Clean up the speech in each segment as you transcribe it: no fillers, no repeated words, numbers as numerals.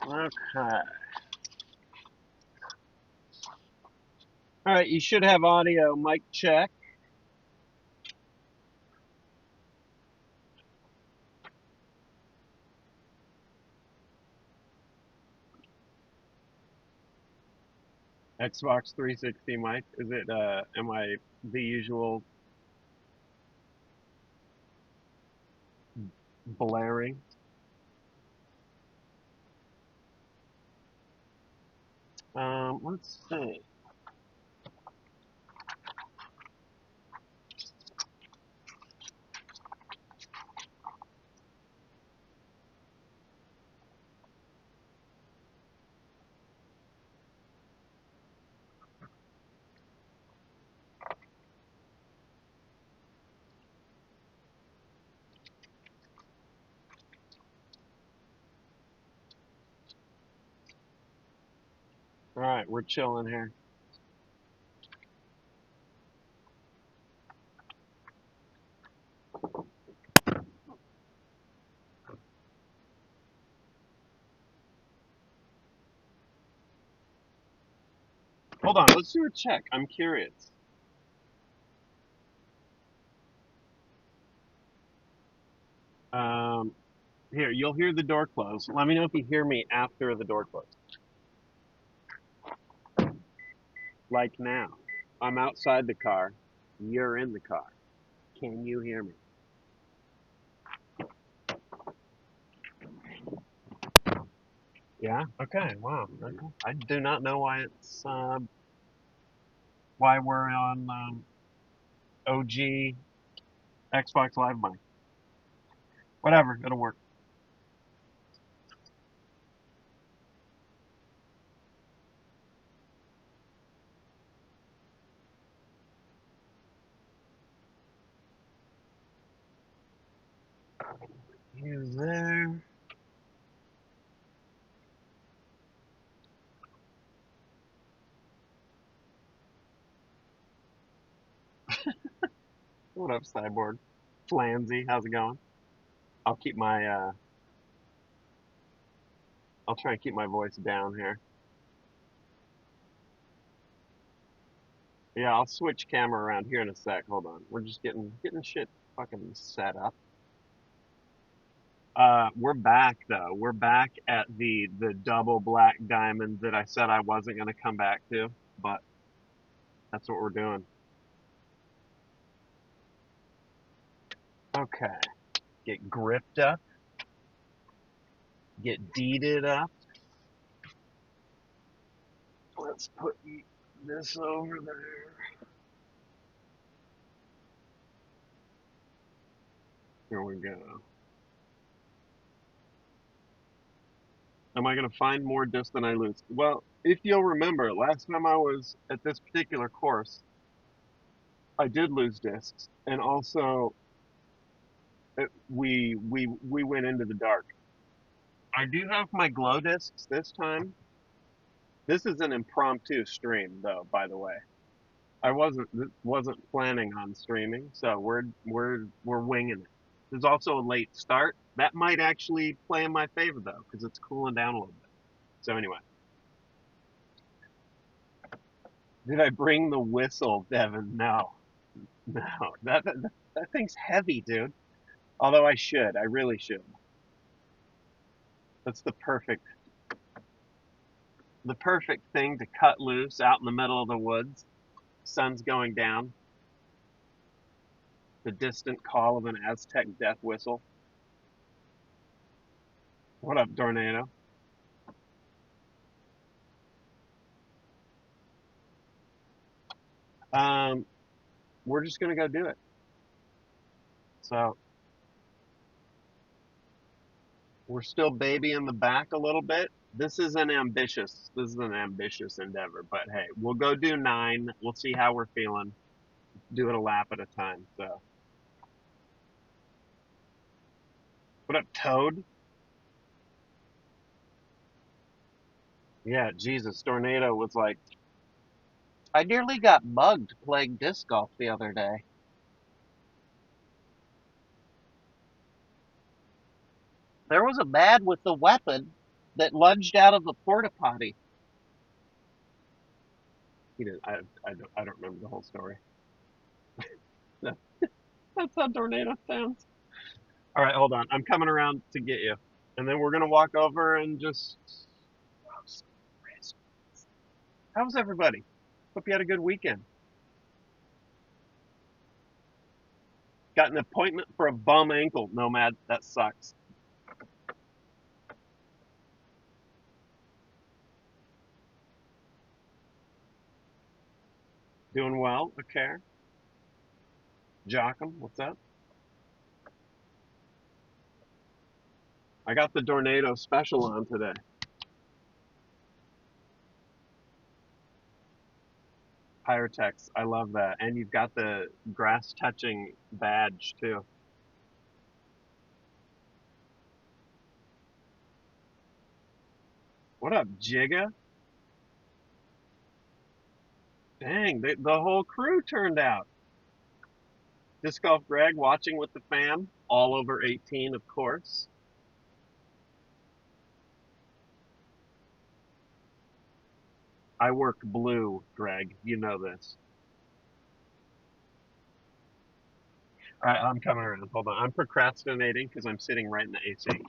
Okay. All right, you should have audio. Mic check. Xbox 360 mic. Is it, am I the usual blaring? Let's see. All right, we're chilling here. Hold on, let's do a check. I'm curious. Um, Here, you'll hear the door close. Let me know if you hear me after the door closes. Like now. I'm outside the car. You're in the car. Can you hear me? Yeah. Okay. Wow. Okay. I do not know why it's why we're on OG Xbox Live mic. Whatever. It'll work. You there? What up, Cyborg? Flansy, how's it going? I'll keep my I'll try and keep my voice down here. Yeah, I'll switch camera around here in a sec. Hold on. We're just getting shit fucking set up. We're back though. We're back at the double black diamond that I said I wasn't gonna come back to, but that's what we're doing. Okay. Get gripped up, get deeded up. Let's put this over there. Here we go. Am I gonna find more discs than I lose? Well, if you'll remember, last time I was at this particular course, I did lose discs, and also we went into the dark. I do have my glow discs this time. This is an impromptu stream, though. By the way, I wasn't planning on streaming, so we're winging it. There's also a late start. That might actually play in my favor though, because it's cooling down a little bit. So anyway, did I bring the whistle, Devin? No, no. That thing's heavy, dude. Although I should, I really should. That's the perfect thing to cut loose out in the middle of the woods. Sun's going down. The distant call of an Aztec death whistle. What up, Tornado? Um, we're just gonna go do it. So we're still baby in the back a little bit. This is an ambitious endeavor, but hey, we'll go do 9. We'll see how we're feeling. Do it a lap at a time. So what up, Toad? Yeah, Jesus, Tornado was like, I nearly got mugged playing disc golf the other day. There was a man with a weapon. that lunged out of the porta potty. He didn't. I don't remember the whole story. That's how tornado sounds. All right, hold on. I'm coming around to get you, and then we're gonna walk over and just. How's everybody? Hope you had a good weekend. Got an appointment for a bum ankle, Nomad. That sucks. Doing well. Okay. Jockum, what's up? I got the Tornado special on today. Pyrotex, I love that. And you've got the grass touching badge too. What up, Jigga? Dang, the whole crew turned out. Disc Golf Greg watching with the fam, all over 18, of course. I work blue, Greg. You know this. All right, I'm coming around. Hold on. I'm procrastinating because I'm sitting right in the AC.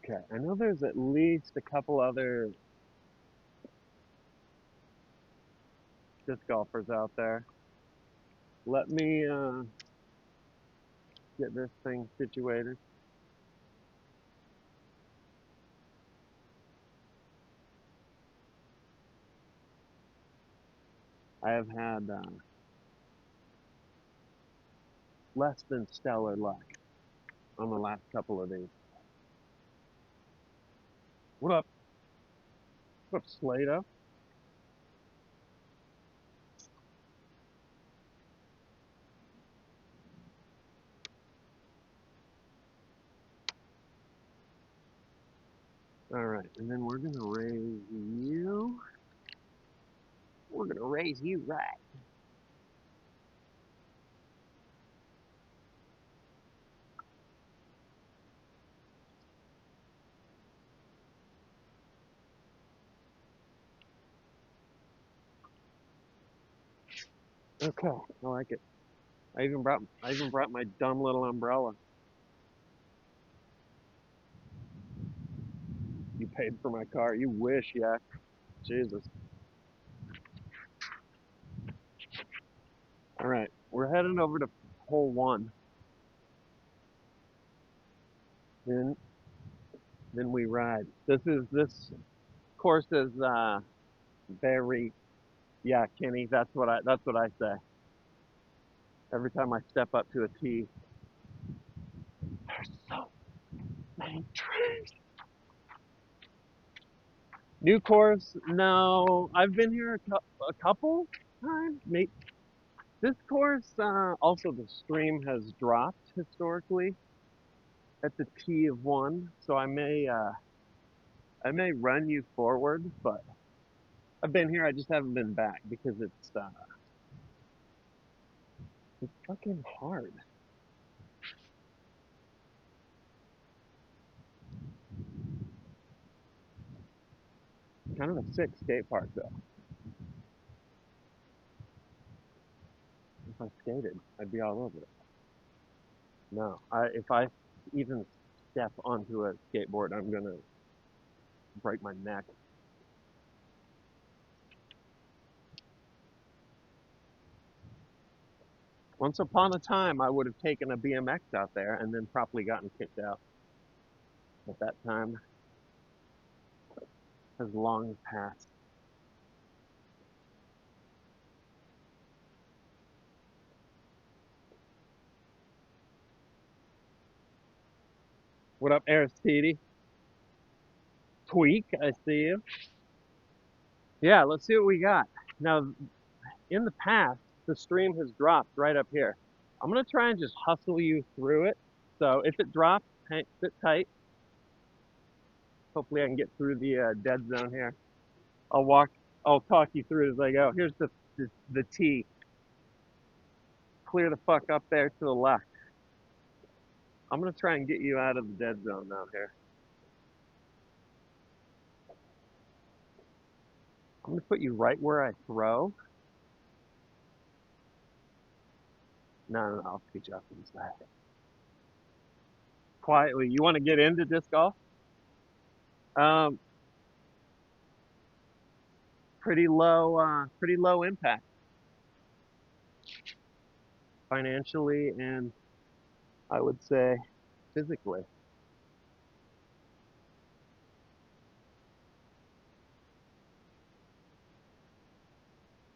Okay, I know there's at least a couple other disc golfers out there. Let me get this thing situated. I have had less than stellar luck on the last couple of days. What up? What up, Slato? All right, and then we're gonna raise you. We're gonna raise you right. Okay, I like it. I even brought my dumb little umbrella. You paid for my car. You wish, yeah. Jesus. All right, we're heading over to hole one. Then then we ride. This course is very yeah, Kenny. That's what I say. Every time I step up to a tee, there's so many trees. New course? No, I've been here a couple times. This course, also the stream has dropped historically at the T of one, so I may run you forward, but I've been here. I just haven't been back because it's fucking hard. Kind of a sick skate park though. If I skated, I'd be all over it. No, if I even step onto a skateboard, I'm gonna break my neck. Once upon a time, I would have taken a BMX out there and then probably gotten kicked out. But that time has long passed. What up, Aristide? Tweak, I see you. Yeah, let's see what we got. Now, in the past, the stream has dropped right up here. I'm gonna try and just hustle you through it. So if it drops, sit tight. Hopefully I can get through the dead zone here. I'll walk, I'll talk you through it as I go. Here's the T. Clear the fuck up there to the left. I'm gonna try and get you out of the dead zone down here. I'm gonna put you right where I throw. No, I'll get you up inside. Quietly, you want to get into disc golf? Um, pretty low impact financially and I would say physically.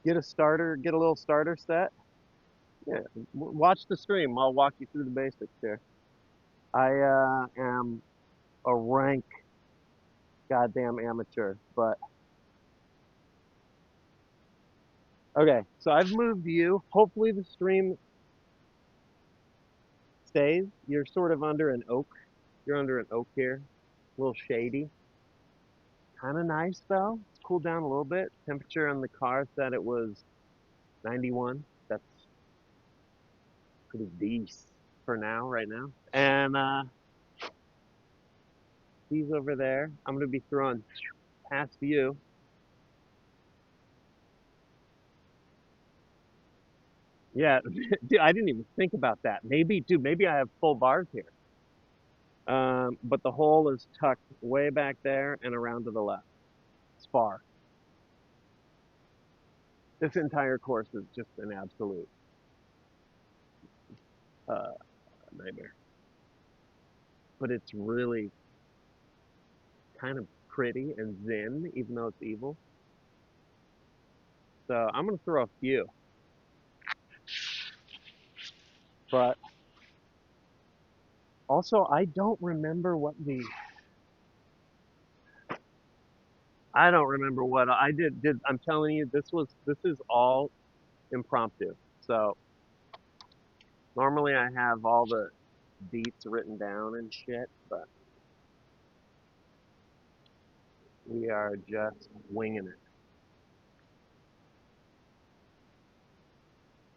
Get a starter, get a little starter set. Yeah, watch the stream. I'll walk you through the basics here. I am a rank goddamn amateur, but okay. So I've moved you. Hopefully the stream stays. You're sort of under an oak. You're under an oak here. A little shady. Kind of nice though. It's cooled down a little bit. Temperature on the car said it was 91. That's pretty decent for now, right now. And he's over there. I'm gonna be throwing past you. Yeah, dude, I didn't even think about that. Maybe, dude, maybe I have full bars here. But the hole is tucked way back there and around to the left. It's far. This entire course is just an absolute uh, nightmare. But it's really kind of pretty and zen, even though it's evil. So I'm gonna throw a few. But also, I don't remember what the I don't remember what I did. I'm telling you, this is all impromptu. So normally I have all the beats written down and shit, but we are just winging it.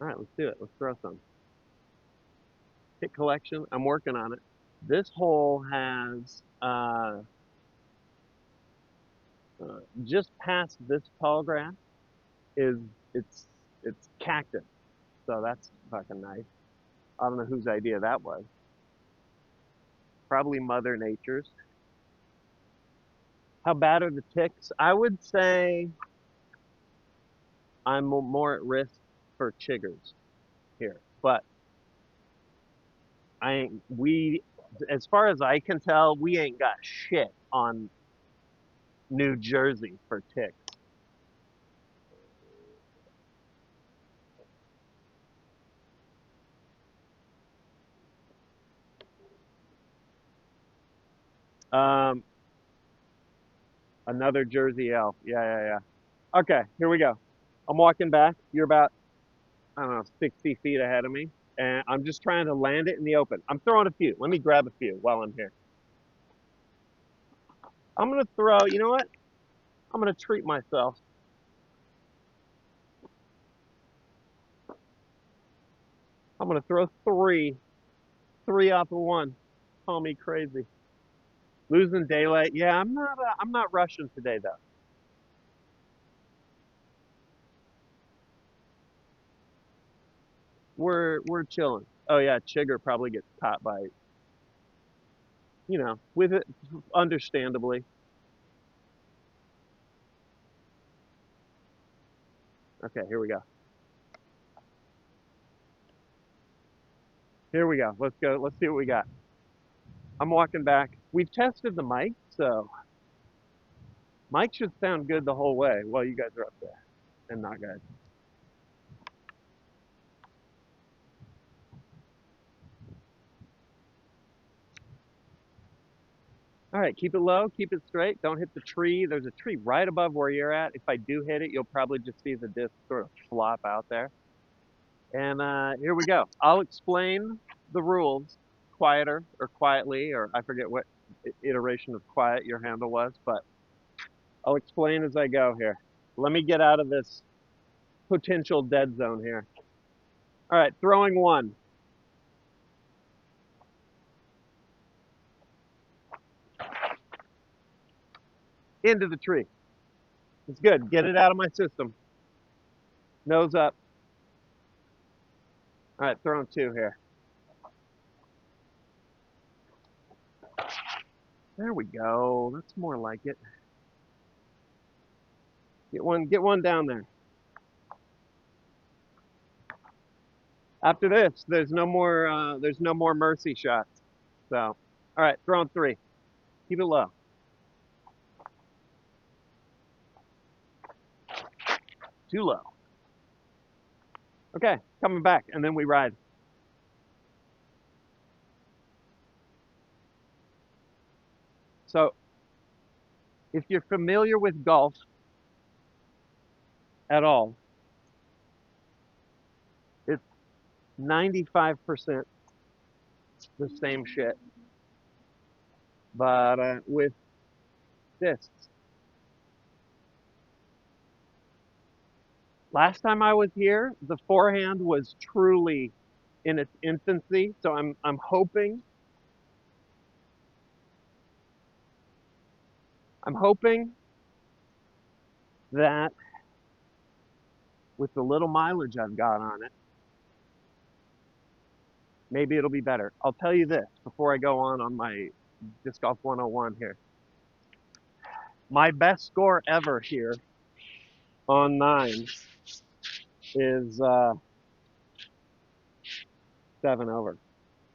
All right, let's do it. Let's throw some hit collection. I'm working on it. This hole has just past this tall grass is it's it's cactus, so that's fucking nice. I don't know whose idea that was. Probably Mother Nature's. How bad are the ticks? I would say I'm more at risk for chiggers here, but I ain't, we, as far as I can tell, we ain't got shit on New Jersey for ticks. Um, another Jersey elf. Yeah, yeah, yeah. Okay, here we go. I'm walking back. You're about, I don't know, 60 feet ahead of me, and I'm just trying to land it in the open. I'm throwing a few. Let me grab a few while I'm here. I'm gonna throw. You know what? I'm gonna treat myself. I'm gonna throw three off of one. Call me crazy. Losing daylight. Yeah, I'm not rushing today though. We're chilling. Oh yeah, Chigger probably gets caught by, with it, understandably. Okay, here we go. Here we go. Let's go. Let's see what we got. I'm walking back. We've tested the mic, so mic should sound good the whole way while you guys are up there and not guys. All right, keep it low, keep it straight. Don't hit the tree. There's a tree right above where you're at. If I do hit it, you'll probably just see the disc sort of flop out there. And here we go. I'll explain the rules quieter or quietly, or I forget what iteration of quiet your handle was, but I'll explain as I go here. Let me get out of this potential dead zone here. All right, throwing one. Into the tree. It's good. Get it out of my system. Nose up. All right, throwing two here. There we go. That's more like it. Get one down there. After this, there's no more mercy shots. So, all right, throwing three. Keep it low. Too low. Okay, coming back, and then we ride. So, if you're familiar with golf at all, it's 95% the same shit, but with discs. Last time I was here, the forehand was truly in its infancy, so I'm hoping that with the little mileage I've got on it, maybe it'll be better. I'll tell you this before I go on my Disc Golf 101 here. My best score ever here on nine is 7 over.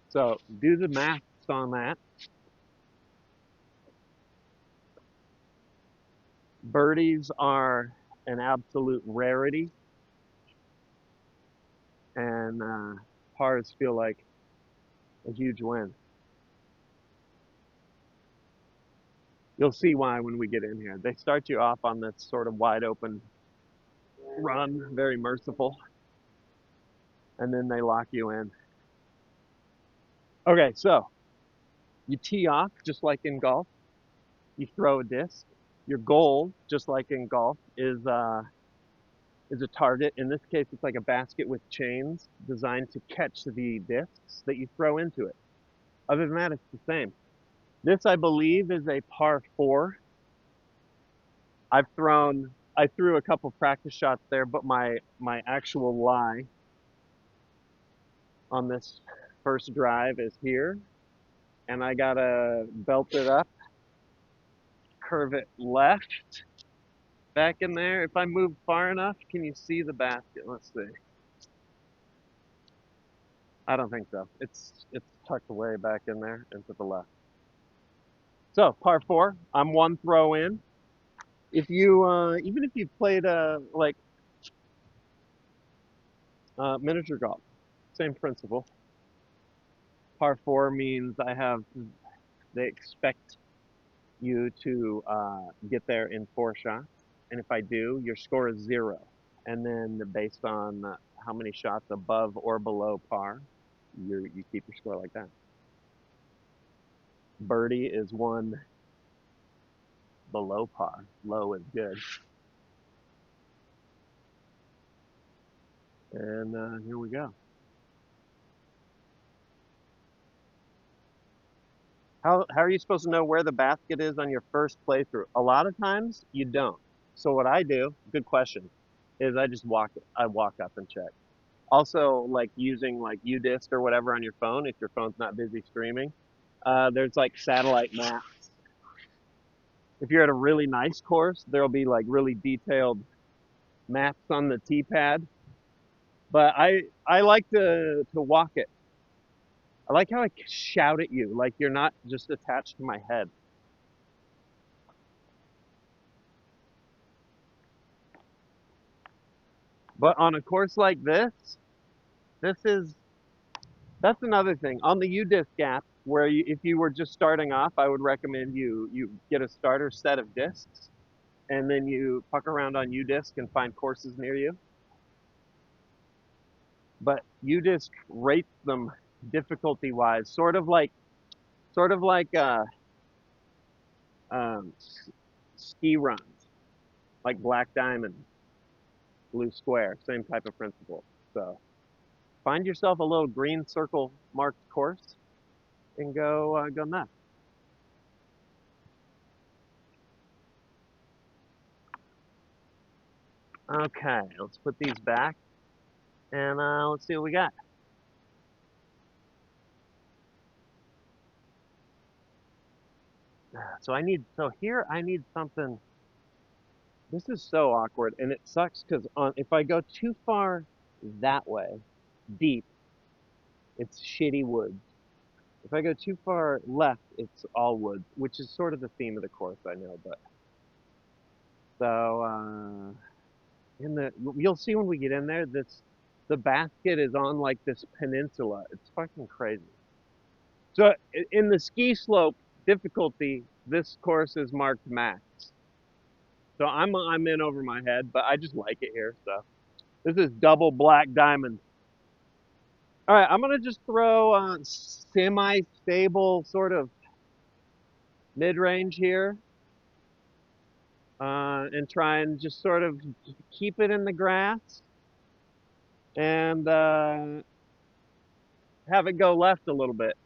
So do the maths on that. Birdies are an absolute rarity, and pars feel like a huge win. You'll see why when we get in here. They start you off on this sort of wide open run, very merciful, and then they lock you in. Okay, so you tee off just like in golf. You throw a disc. Your goal, just like in golf, is a target. In this case, it's like a basket with chains designed to catch the discs that you throw into it. Other than that, it's the same. This, I believe, is a par four. I threw a couple practice shots there, but my actual lie on this first drive is here, and I gotta belt it up, curve it left, back in there. If I move far enough, can you see the basket? Let's see. I don't think so. It's tucked away back in there and to the left. So par four, I'm one throw in. If you even if you played like miniature golf, same principle. Par four means they expect you to get there in four shots, and if I do, your score is zero. And then based on how many shots above or below par, you keep your score like that. Birdie is one below par. Low is good. And here we go. How are you supposed to know where the basket is on your first playthrough? A lot of times you don't. So what I do, good question, is I walk up and check. Also, like using like UDisc or whatever on your phone, if your phone's not busy streaming, there's like satellite maps. If you're at a really nice course, there'll be like really detailed maps on the tee pad. But I like to walk it. I like how I shout at you, like you're not just attached to my head. But on a course like this is That's another thing. On the U-disc app, where if you were just starting off, I would recommend you get a starter set of discs, and then you puck around on U-disc and find courses near you. But U-disc rates them difficulty-wise, sort of like um, ski runs, like Black Diamond, Blue Square, same type of principle. So find yourself a little green circle marked course and go nuts. Okay, let's put these back and let's see what we got. So here I need something. This is so awkward and it sucks because on if I go too far that way, deep, it's shitty woods. If I go too far left, it's all woods, which is sort of the theme of the course, I know. But so in the you'll see when we get in there, the basket is on like this peninsula. It's fucking crazy. So in the ski slope difficulty, this course is marked max. So I'm in over my head, but I just like it here. So this is double black diamond. All right, I'm gonna just throw semi-stable sort of mid-range here, and try and just sort of keep it in the grass and have it go left a little bit.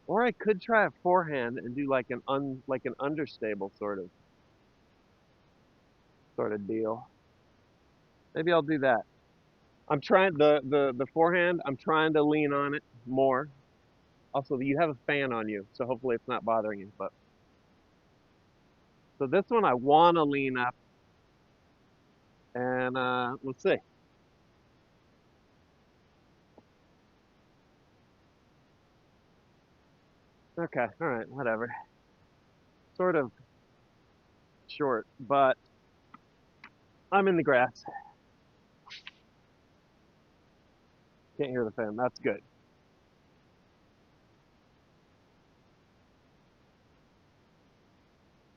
Or I could try a forehand and do like an understable sort of deal. Maybe I'll do that. I'm trying the forehand. I'm trying to lean on it more. Also, you have a fan on you, so hopefully it's not bothering you. But so this one I want to lean up, and let's see. Okay, all right, whatever. Sort of short, but I'm in the grass. Can't hear the fan. That's good.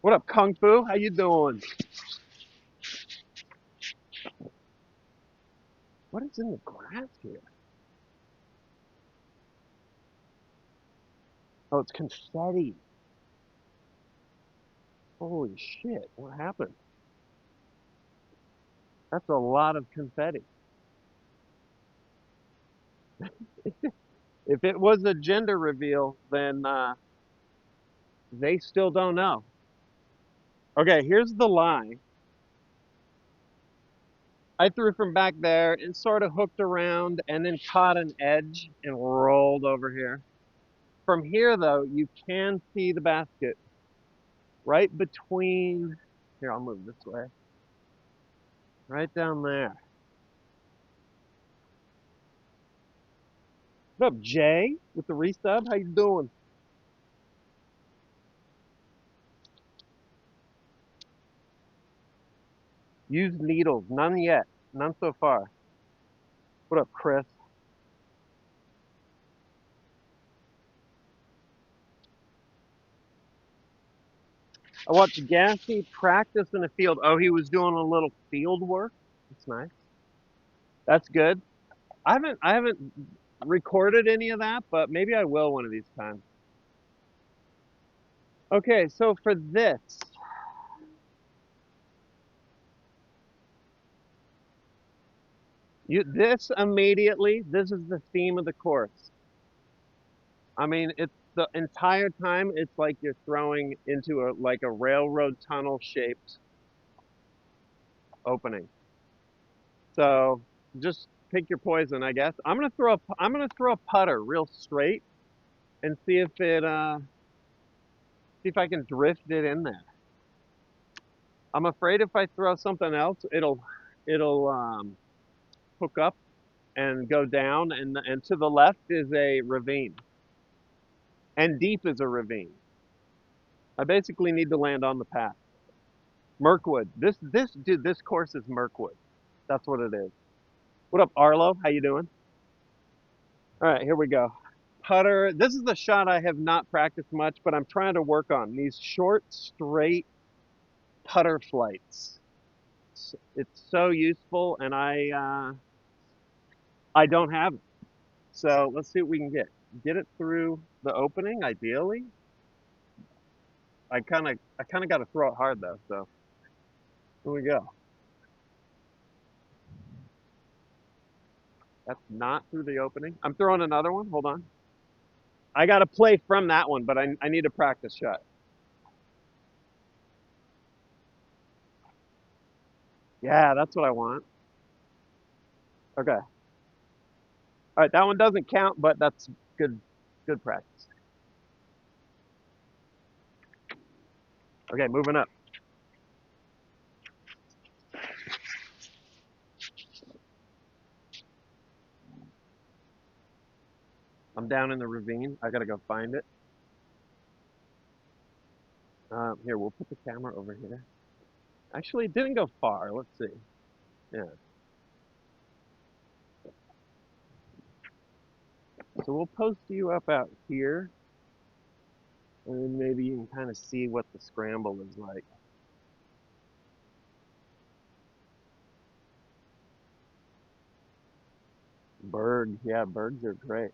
What up, Kung Fu? How you doing? What is in the grass here? Oh, it's confetti. Holy shit! What happened? That's a lot of confetti. If it was a gender reveal, then they still don't know. Okay, here's the lie. I threw from back there and sort of hooked around and then caught an edge and rolled over here. From here, though, you can see the basket right between. Here, I'll move this way. Right down there. What up, Jay? With the resub? How you doing? Used needles. None yet. None so far. What up, Chris? I watched Gassy practice in the field. Oh, he was doing a little field work. That's nice. That's good. I haven't recorded any of that, but maybe I will one of these times. Okay, so for this immediately, this is the theme of the course. I mean, it's the entire time it's like you're throwing into a railroad tunnel shaped opening. So just pick your poison, I guess. I'm gonna throw a putter real straight and see if I can drift it in there. I'm afraid if I throw something else, it'll hook up and go down, and to the left is a ravine, and deep is a ravine. I basically need to land on the path. Mirkwood. This dude, this course is Mirkwood. That's what it is. What up, Arlo? How you doing? All right, here we go. Putter. This is the shot I have not practiced much, but I'm trying to work on these short, straight putter flights. It's so useful, and I don't have it. So let's see what we can get. Get it through the opening, ideally. I kind of got to throw it hard though. So here we go. That's not through the opening. I'm throwing another one. Hold on. I got to play from that one, but I need a practice shot. Yeah, that's what I want. Okay. All right, that one doesn't count, but that's good practice. Okay, moving up. I'm down in the ravine. I gotta go find it. Here, we'll put the camera over here. Actually, it didn't go far. Let's see. Yeah. So we'll post you up out here, and then maybe you can kind of see what the scramble is like. Berg, yeah, bergs are great.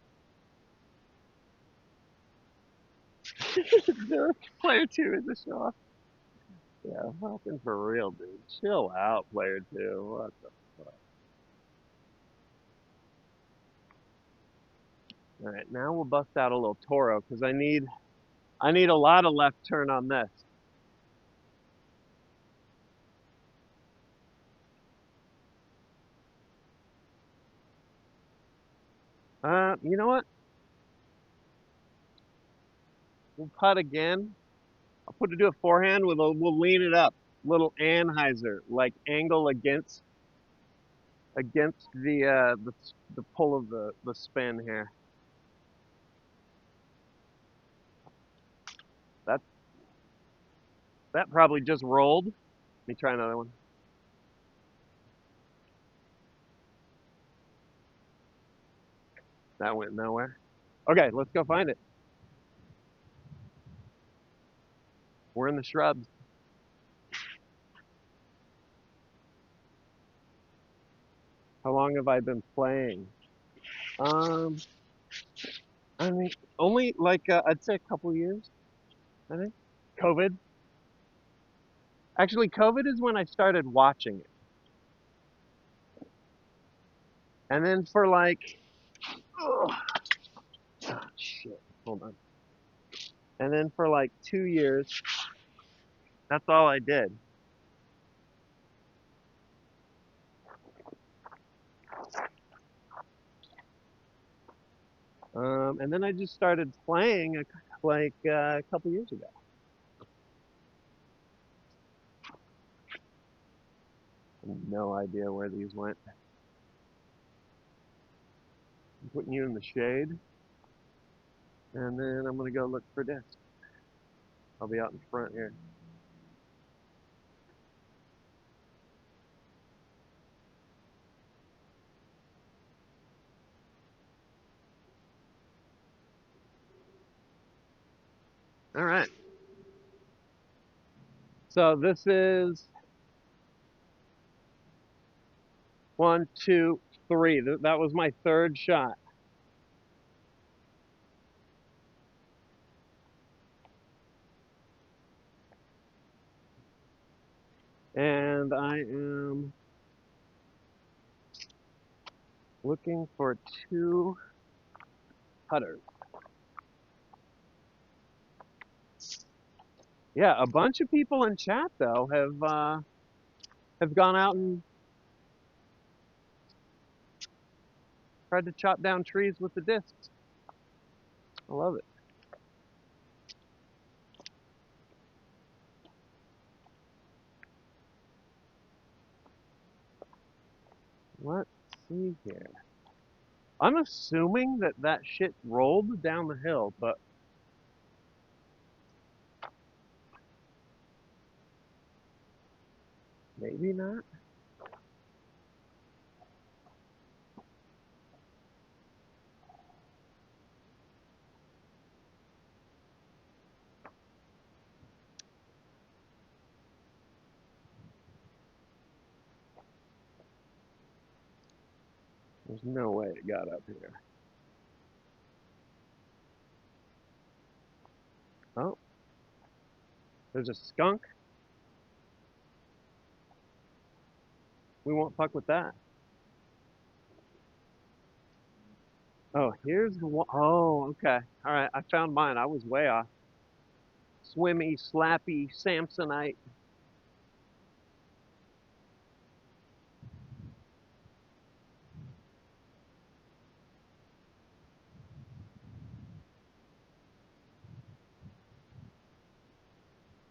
Derek, player two is a show off. Yeah, fucking for real, dude. Chill out, player two. What the fuck? All right, now we'll bust out a little Toro because I need a lot of left turn on this. You know what? We'll putt again. I'll put it to a forehand with we'll lean it up. Little Anheuser, like angle against the pull of the spin here. That that probably just rolled. Let me try another one. That went nowhere. Okay, let's go find it. We're in the shrubs. How long have I been playing? Um, I mean, only like I'd say a couple years. I think. COVID. Actually, COVID is when I started watching it, and then for like, oh shit, hold on. And then for like 2 years, that's all I did. And then I just started playing a couple years ago. No idea where these went. I'm putting you in the shade, and then I'm gonna go look for discs. I'll be out in front here. All right. So this is 1, 2, 3. That was my third shot, and I am looking for two putters. Yeah, a bunch of people in chat though have gone out and tried to chop down trees with the discs. I love it. Let's see here. I'm assuming that that shit rolled down the hill, but maybe not. There's no way it got up here. Oh, there's a skunk. We won't fuck with that. Oh, here's the one. Oh, okay. All right, I found mine. I was way off. Swimmy, slappy, Samsonite.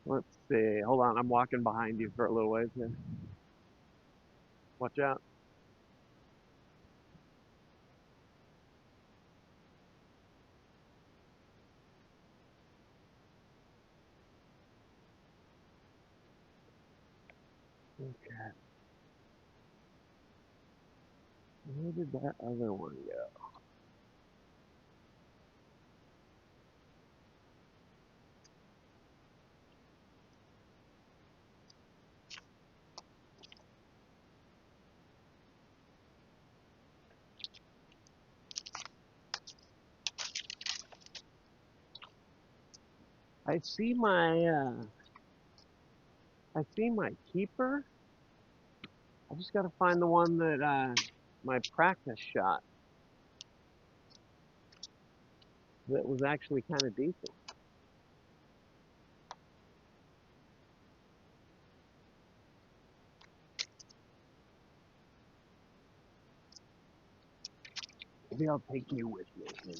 Let's see. Hold on, I'm walking behind you for a little ways here. Watch out. Okay. Where did that other one go? I see my I see my keeper. I just gotta find the one that my practice shot that was actually kind of decent. Maybe I'll take you with me.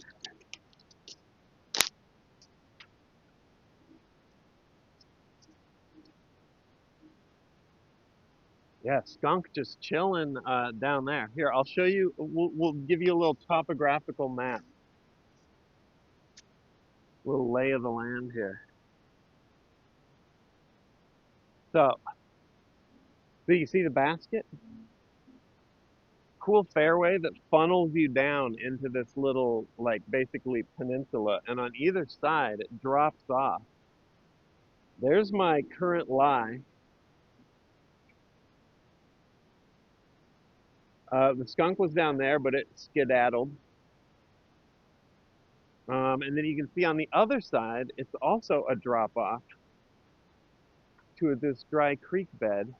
Yeah, skunk just chilling down there. Here, I'll show you. We'll give you a little topographical map, little lay of the land here. So you see the basket? Cool fairway that funnels you down into this little, like, basically peninsula, and on either side it drops off. There's my current lie. The skunk was down there, but it skedaddled. And then you can see on the other side, it's also a drop off to this dry creek bed.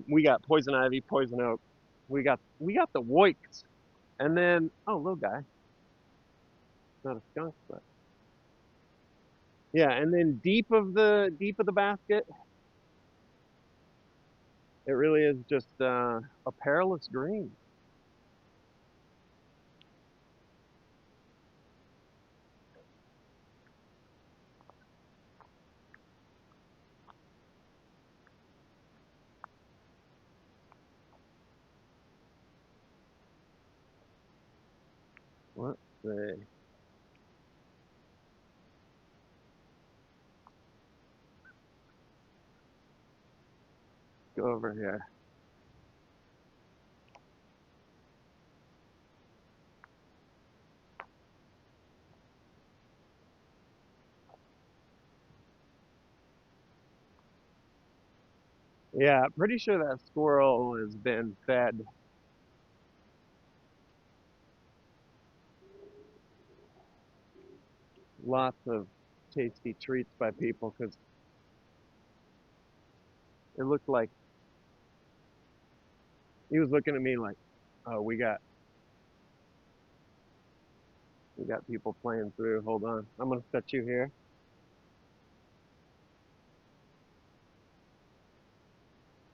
We got poison ivy, poison oak. We got the woiks, and then oh, little guy, not a skunk, but yeah. And then deep of the basket, it really is just a perilous green. Let's see. Go over here. Yeah, pretty sure that squirrel has been fed lots of tasty treats by people because it looked like he was looking at me like, oh, we got people playing through. Hold on, I'm gonna set you here.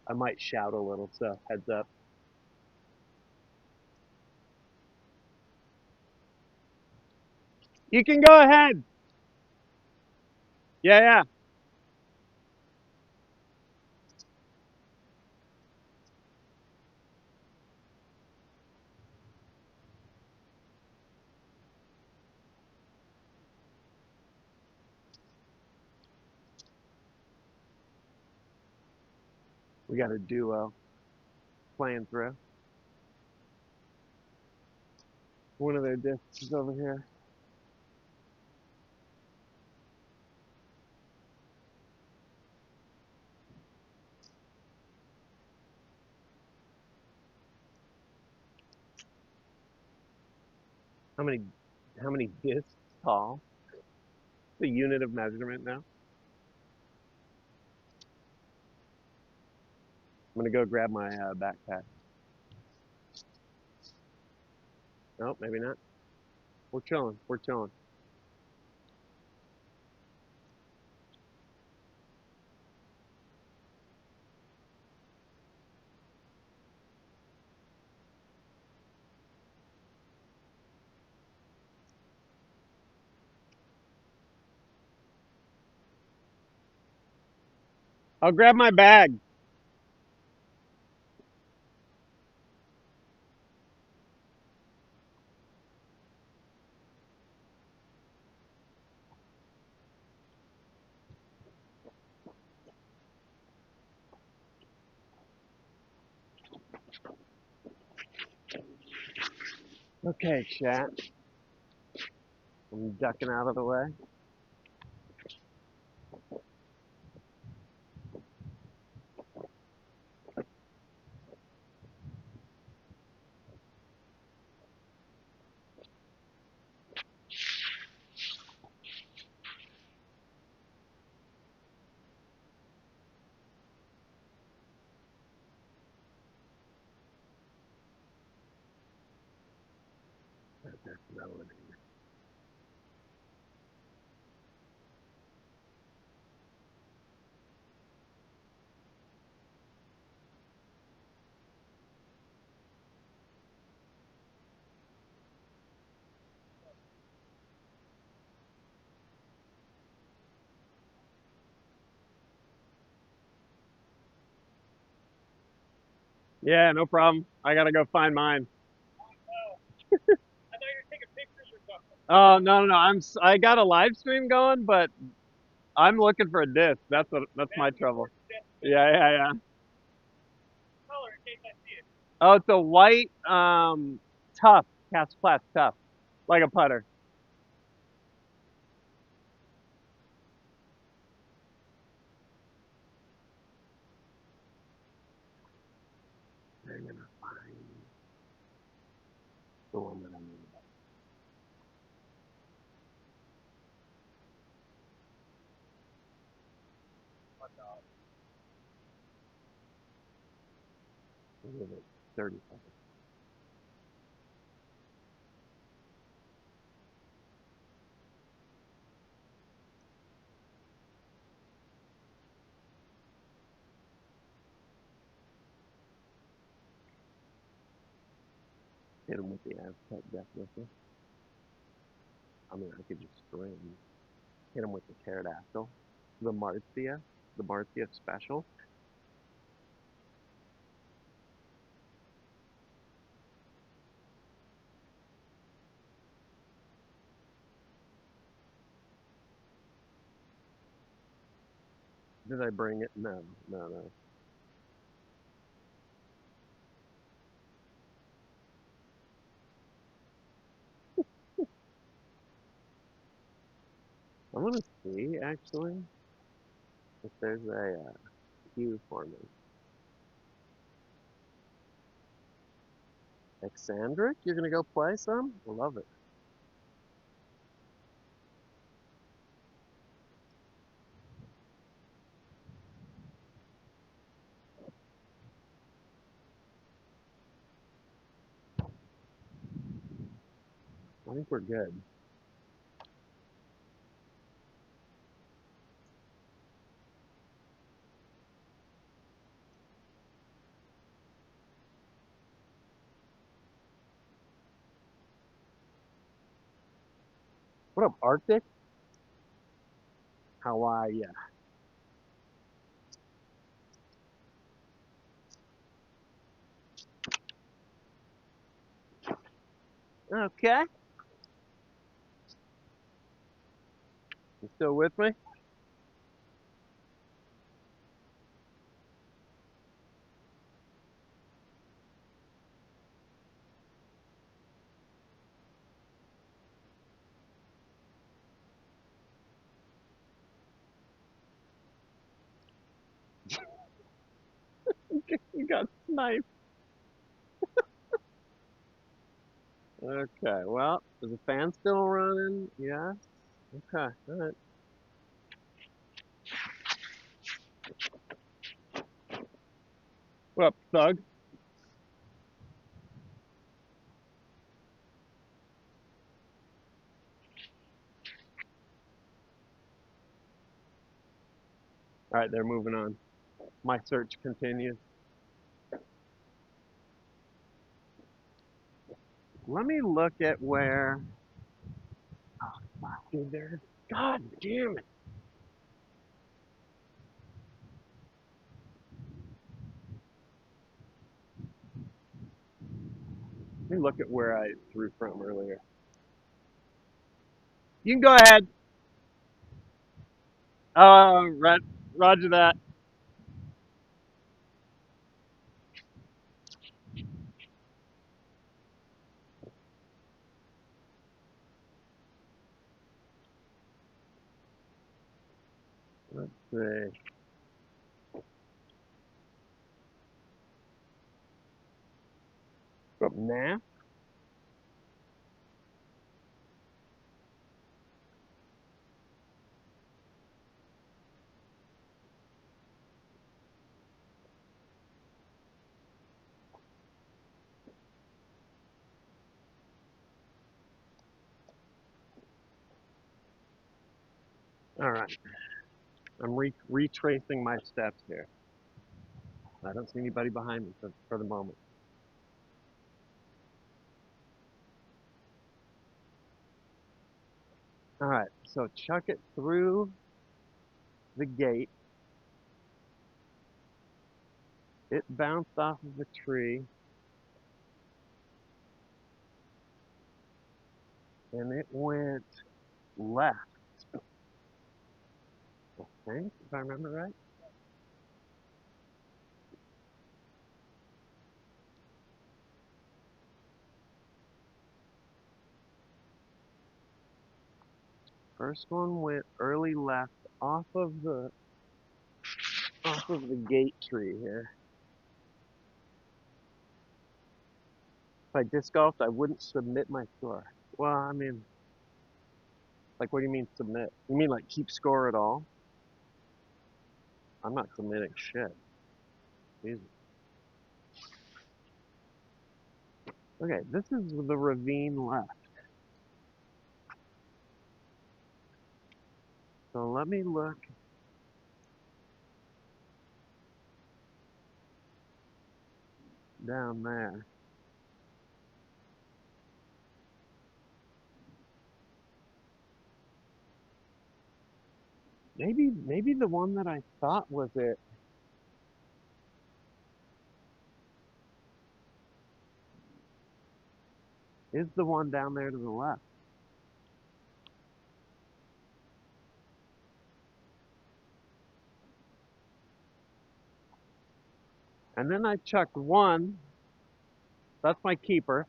I might shout a little, so heads up. You can go ahead. Yeah, yeah. We got a duo playing through. One of their discs is over here. How many how many discs tall? The unit of measurement now. I'm gonna go grab my backpack. No, maybe not. We're chilling. We're chilling. I'll grab my bag. Okay, chat. I'm ducking out of the way. Yeah, no problem. I gotta go find mine. Oh no, no, no. I got a live stream going, but I'm looking for a disc. That's my trouble. Yeah, yeah, yeah. Oh, it's a white tough, cast plat tough, like a putter. I'm gonna find the one that I need. I'll give it 30 seconds. Hit him with the Aztec definition. I mean, I could just string. Hit him with the pterodactyl, the Marcia special. Did I bring it? No, no, no. I want to see actually if there's a cue for me. Exandric, you're gonna go play some? I love it. I think we're good. What up, Arctic? How are ya? Okay. You still with me? You got sniped. Okay, well, is the fan still running? Yes. Okay, all right. What up, thug? All right, they're moving on. My search continues. Let me look at where. Dude, there. God damn it. Let me look at where I threw from earlier. You can go ahead. Roger that. Let's see. Nah. All right. I'm retracing my steps here. I don't see anybody behind me for the moment. All right. So chuck it through the gate. It bounced off of the tree and it went left. I think, if I remember right. First one went early left off of the gate tree here. If I disc golfed, I wouldn't submit my score. Well, I mean, like, what do you mean submit? You mean like keep score at all? I'm not submitting shit. Jesus. Okay, this is the ravine left. So let me look down there. Maybe the one that I thought was it is the one down there to the left. And then I chucked one. That's my keeper.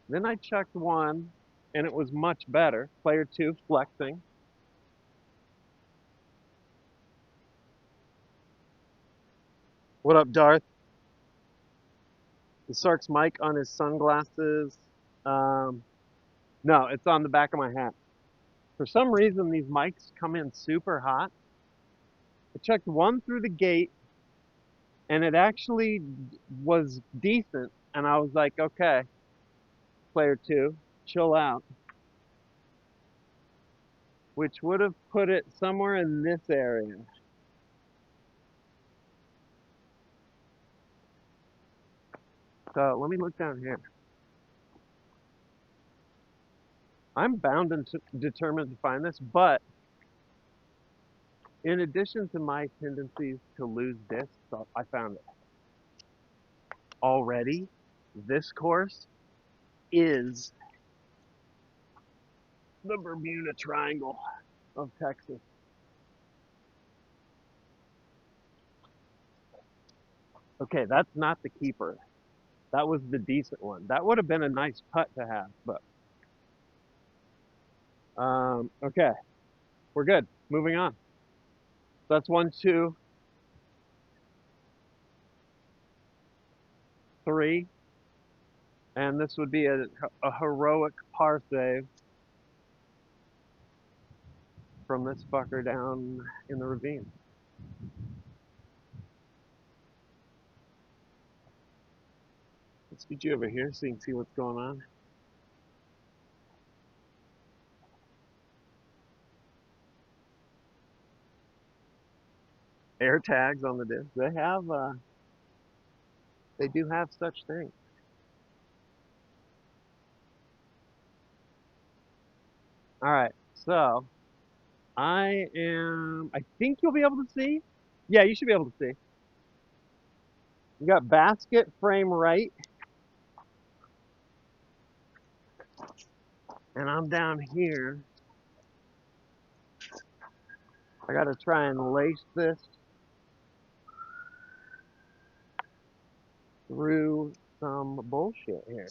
Then I chucked one, and it was much better. Player two flexing. What up, Darth? The Sark's mic on his sunglasses. Um, no, it's on the back of my hat. For some reason, these mics come in super hot. I checked one through the gate, and it actually was decent. And I was like, okay, player two, chill out, which would have put it somewhere in this area. So let me look down here. I'm bound and determined to find this, but in addition to my tendencies to lose discs, I found it already. This course is the Bermuda Triangle of Texas. Okay, that's not the keeper. That was the decent one. That would have been a nice putt to have, but okay, we're good. Moving on. That's one, two, three. And this would be a heroic par save from this fucker down in the ravine. Let's get you over here so you can see what's going on. Air tags on the disc. They do have such things. All right, so I think you'll be able to see. Yeah, you should be able to see. You got basket frame right, and I'm down here. I gotta try and lace this through some bullshit here.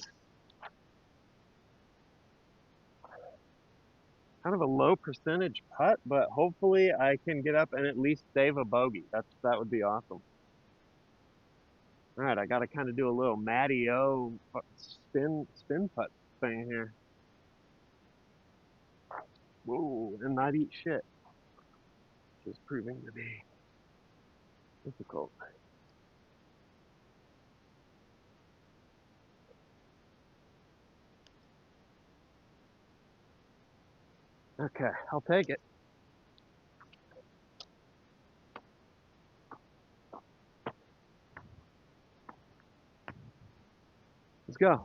Kind of a low percentage putt, but hopefully I can get up and at least save a bogey. That would be awesome. All right, I gotta kind of do a little Matty O spin putt thing here. Whoa, and not eat shit, which is proving to be difficult. Okay, I'll take it. Let's go.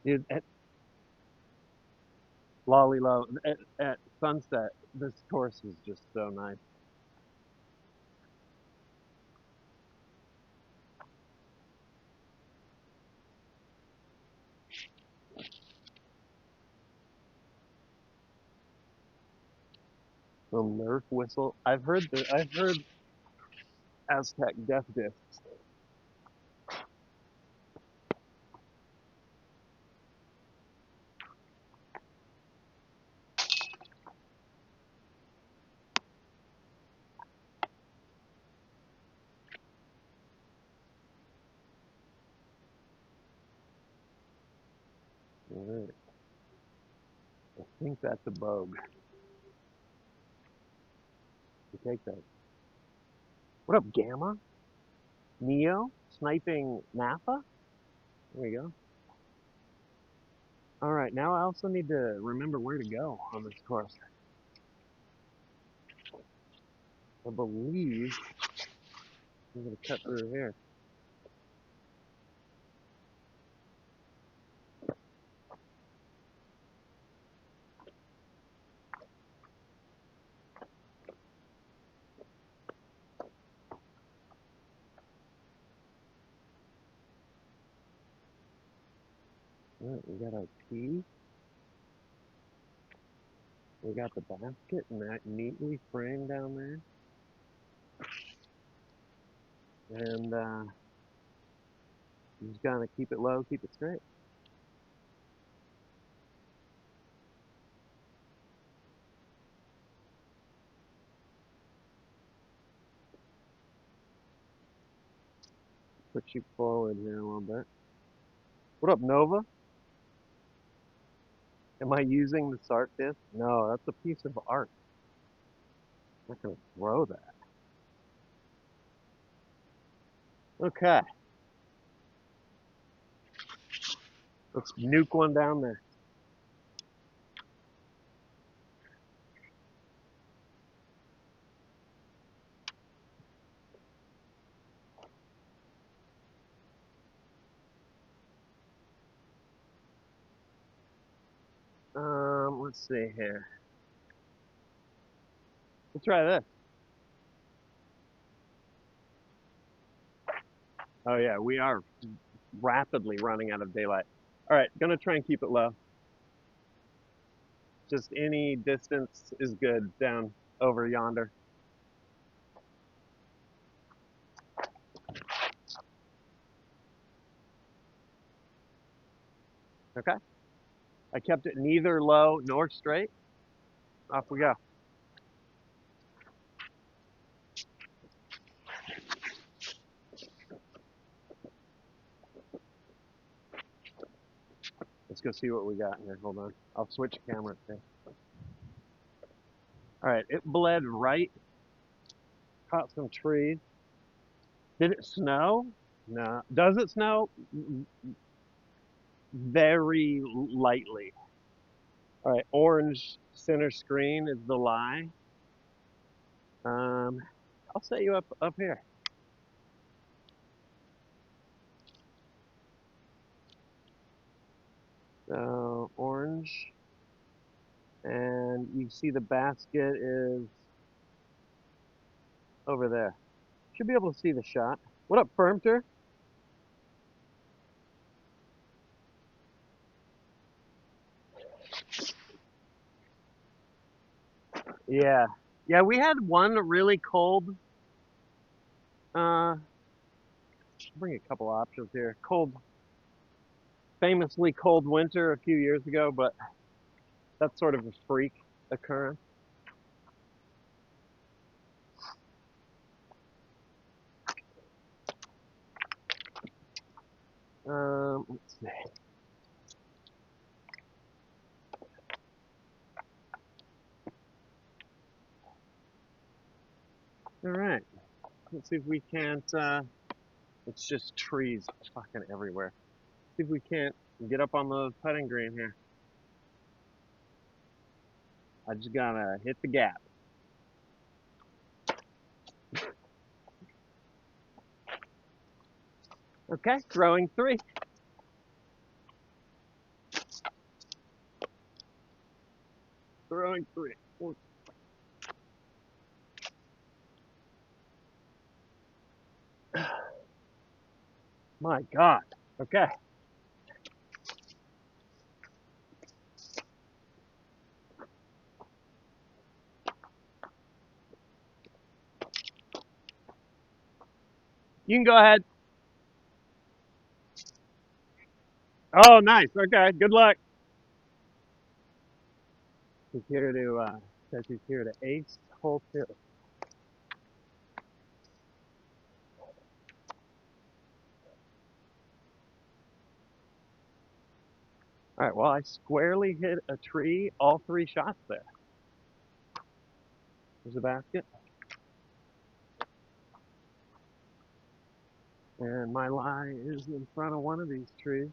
Dude, at Lolly Low, at sunset, this course is just so nice. The Nerf whistle. I've heard Aztec death discs. All right. I think that's a bogue. You take that. What up, Gamma? Neo? Sniping Nappa? There you go. All right, now I also need to remember where to go on this course. I believe I'm gonna cut through here. All right, we got our tee. We got the basket neatly framed down there. And you just gotta keep it low, keep it straight. Put you forward here a little bit. What up, Nova? Am I using the SART disc? No, that's a piece of art. I'm not gonna throw that. Okay, let's nuke one down there. Let's see here. Let's try this. Oh yeah, we are rapidly running out of daylight. All right, gonna try and keep it low. Just any distance is good down over yonder. Okay. I kept it neither low nor straight. Off we go. go see what we got here. Hold on. I'll switch cameras here. All right, it bled right, caught some trees. Did it snow? No. Does it snow? Very lightly. All right, orange center screen is the lie. Um, I'll set you up here. So orange, and you see the basket is over there. Should be able to see the shot. What up, Firmter? Yeah, yeah. We had one really cold. Bring a couple options here. Famously cold winter a few years ago, but that's sort of a freak occurrence. Let's see. All right. Let's see if we can't. It's just trees fucking everywhere. See if we can't get up on the putting green here. I just gotta hit the gap. Okay, throwing three. Throwing three. My God. Okay. You can go ahead. Oh, nice. Okay. Good luck. He's here to says he's here to ace hole two. All right. Well, I squarely hit a tree all three shots there. There's a basket. And my lie is in front of one of these trees.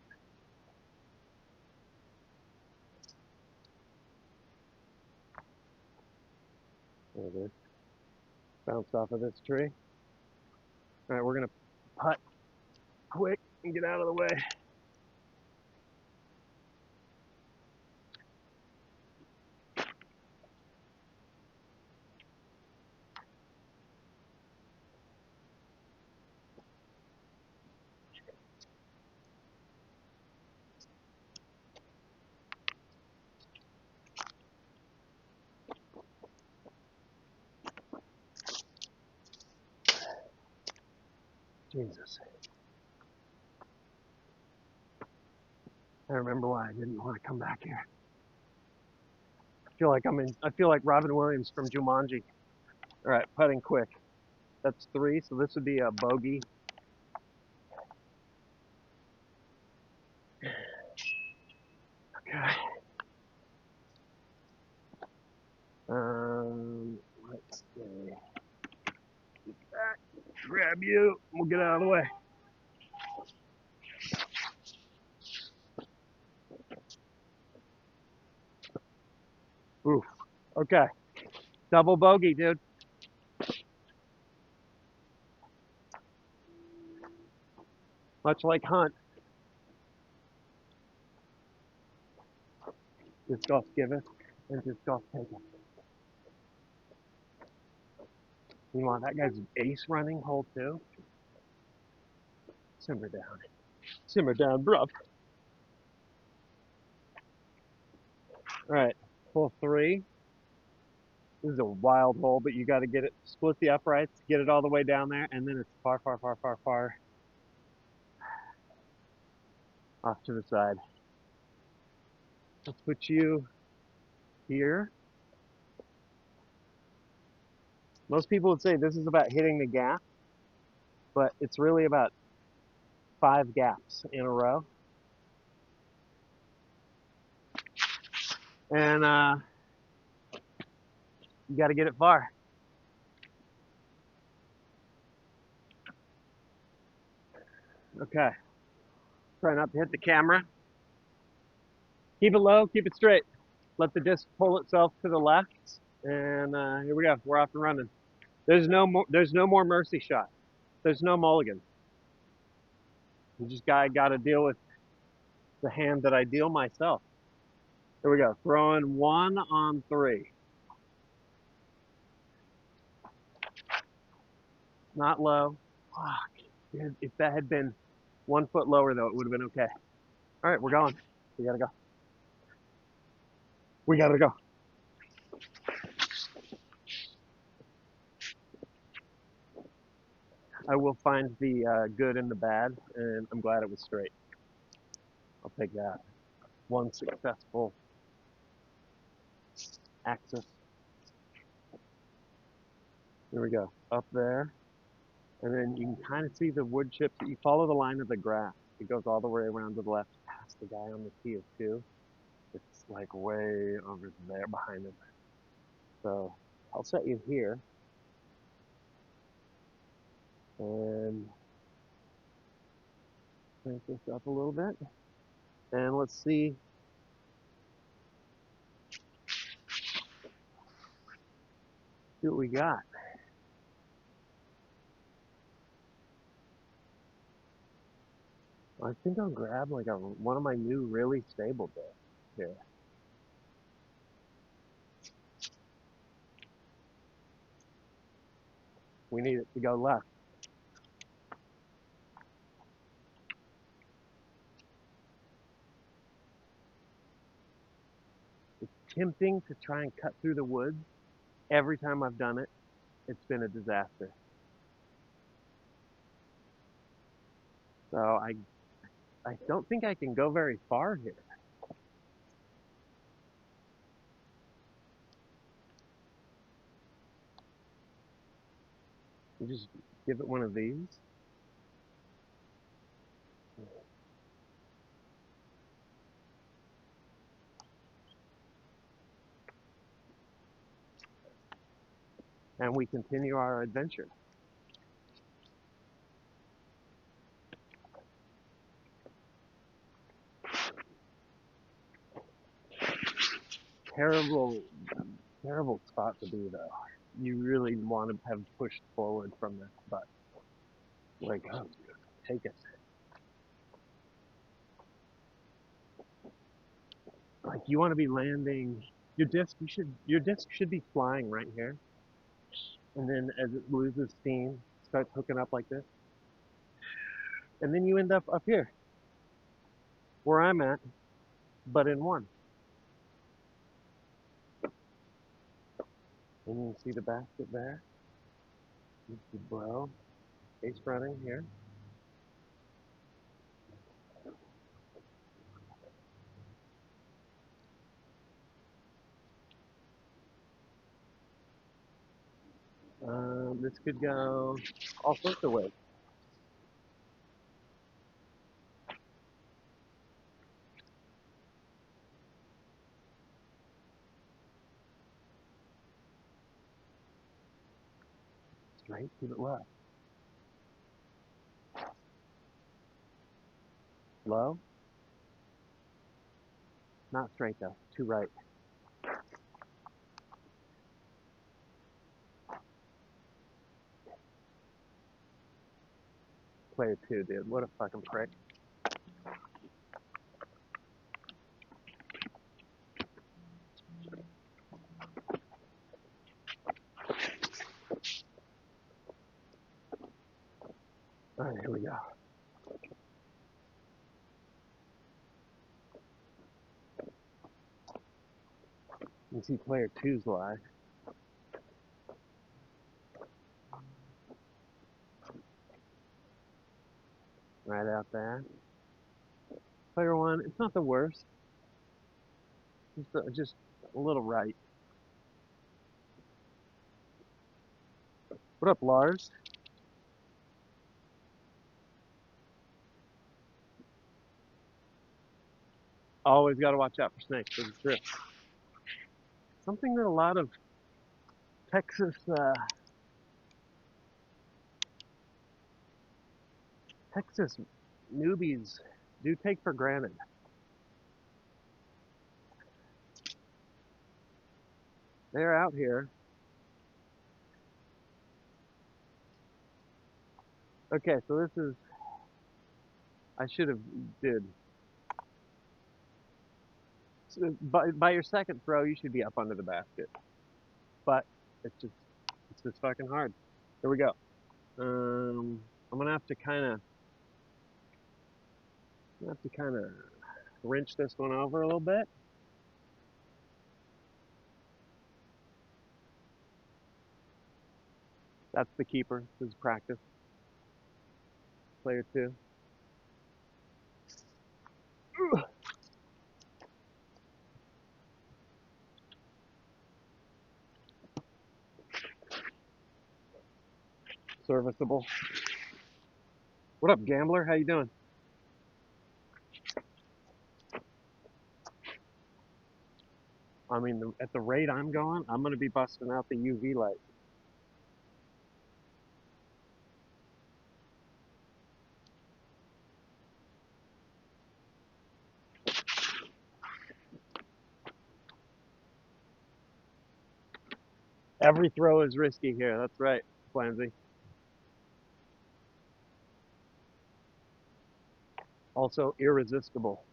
There it is. Bounced off of this tree. All right, we're gonna putt quick and get out of the way. Jesus. I remember why I didn't want to come back here. I feel like Robin Williams from Jumanji. All right, putting quick. That's three, so this would be a bogey. Okay. Let's see. Get back, grab you. We'll get out of the way. Oof. Okay. Double bogey, dude. Much like Hunt. Disc golf giveth and disc golf taketh. Meanwhile, that guy's ace running hole two. Simmer down. Simmer down, bruv. All right, hole three. This is a wild hole, but you got to get it, split the uprights, get it all the way down there, and then it's far, far, far, far, far off to the side. Let's put you here. Most people would say this is about hitting the gap, but it's really about 5 gaps in a row. And you got to get it far. Okay. Try not to hit the camera. Keep it low, keep it straight. Let the disc pull itself to the left. And here we go. We're off and running. There's no more mercy shot. There's no mulligan. You just got to deal with the hand that I deal myself. Here we go. Throwing 1 on 3. Not low. Fuck. If that had been 1 foot lower, though, it would have been okay. All right, we're going. We gotta go. We gotta go. I will find the good and the bad, and I'm glad it was straight. I'll take that. One successful axis. Here we go. Up there. And then you can kind of see the wood chips. You follow the line of the grass. It goes all the way around to the left past the guy on the tee of 2. It's like way over there behind him. So I'll set you here. And crank this up a little bit. And let's see. See what we got. I think I'll grab like one of my new really stable discs here. We need it to go left. It's tempting to try and cut through the woods. Every time I've done it, it's been a disaster. So I don't think I can go very far here. You just give it one of these. And we continue our adventure. Terrible, terrible spot to be though. You really want to have pushed forward from this, but like, oh, take it. Like you want to be landing your disc should be flying right here. And then as it loses steam, starts hooking up like this. And then you end up here, where I'm at, but in 1. And you can see the basket there. You see bro, ace running here. This could go all sorts of ways. Straight, keep it left. Low. Not straight though, too right. Player 2, dude. What a fucking prick. Alright, here we go. You see player 2's lie. Right out there. Player 1, it's not the worst. Just a little right. What up, Lars? Always got to watch out for snakes. There's a drift. Something that a lot of Texas newbies do take for granted. They're out here. Okay, so this is, I should have did. So by your second throw, you should be up under the basket. But it's just, it's just fucking hard. Here we go. I'm gonna have to kind of wrench this one over a little bit. That's the keeper. This is practice. Player two. Serviceable. What up, gambler? How you doing? I mean, at the rate I'm going, I'm gonna be busting out the UV light. Every throw is risky here. That's right, Flanzy. Also irresistible.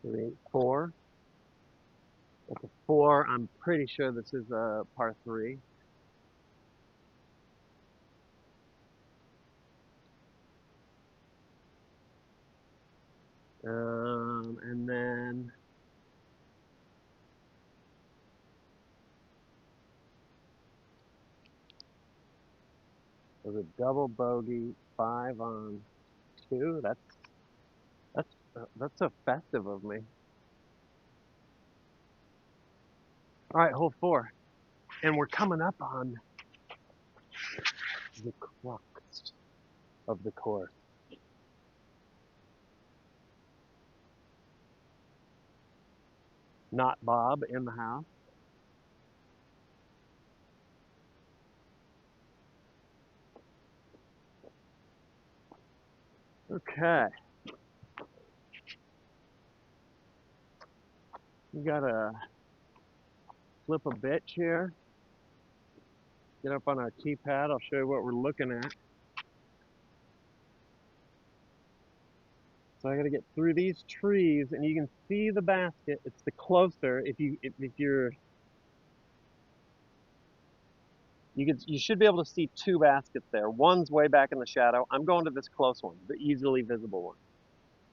Three, four. That's a four. I'm pretty sure this is a par three. And then there's a double bogey, five on two. That's effective of me. All right, hole four, and we're coming up on the crux of the course. Not Bob in the house. Okay, we gotta flip a bitch here. Get up on our keypad. I'll show you what we're looking at. So I got to get through these trees, and you can see the basket. It's the closer. If you're you should be able to see two baskets there. One's way back in the shadow. I'm going to this close one, the easily visible one.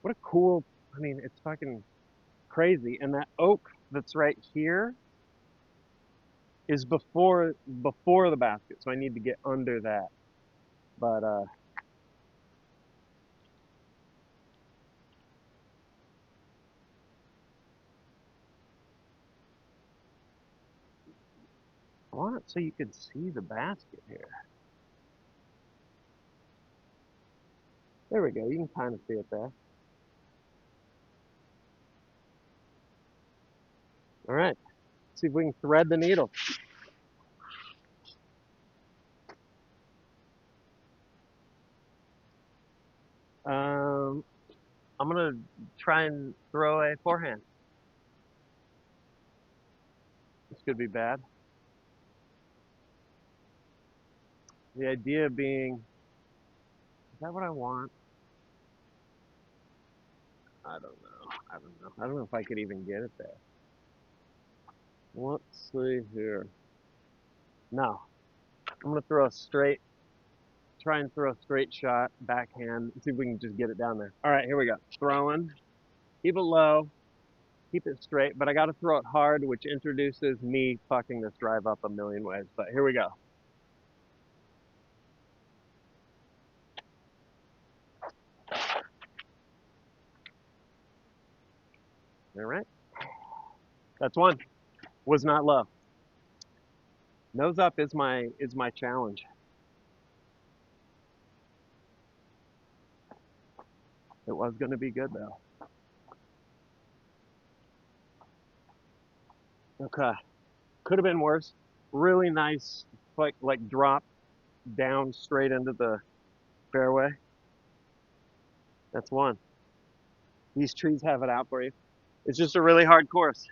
What a cool. I mean, it's fucking crazy. And that oak that's right here is before the basket, so I need to get under that. But I want it so you can see the basket here. There we go. You can kind of see it there. All right. Let's see if we can thread the needle. Um, I'm gonna try and throw a forehand. This could be bad. The idea being, is that what I want? I don't know. I don't know. I don't know if I could even get it there. Let's see here. No, I'm gonna throw a straight. Try and throw a straight shot, backhand. See if we can just get it down there. All right, here we go. Throwing. Keep it low. Keep it straight. But I got to throw it hard, which introduces me fucking this drive up a million ways. But here we go. All right. That's one. Was not low. Nose up is my challenge. It was going to be good though. Okay, could have been worse. Really nice, like drop down straight into the fairway. That's one. These trees have it out for you. It's just a really hard course.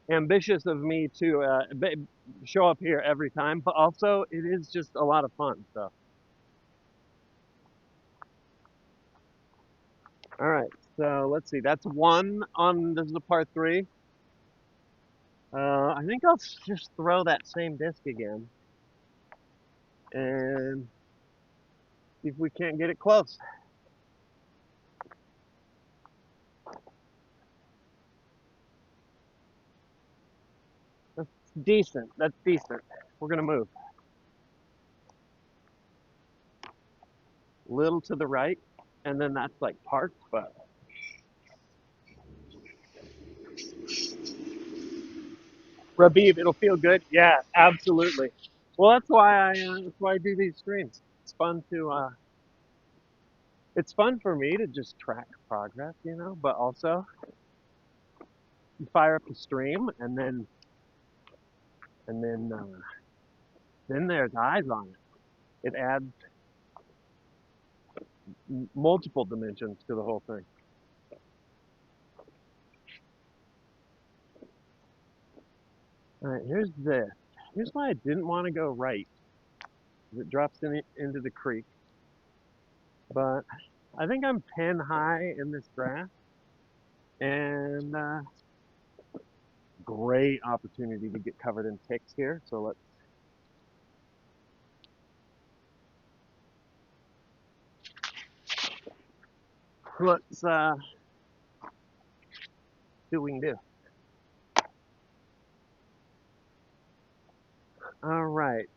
Ambitious of me to show up here every time, but also it is just a lot of fun. So, all right. So let's see. That's one on. This is a par three. I think I'll just throw that same disc again and see if we can't get it close. That's decent. That's decent. We're gonna move a little to the right, and then that's like parked, but Rabib, it'll feel good. Yeah, absolutely. Well, that's why I do these streams. It's fun for me to just track progress, but also you fire up the stream and then there's eyes on it. It adds multiple dimensions to the whole thing. All right, here's this. Here's why I didn't want to go right. It drops into the creek, but I think I'm pin high in this grass, and great opportunity to get covered in ticks here. So let's see what we can do. All right.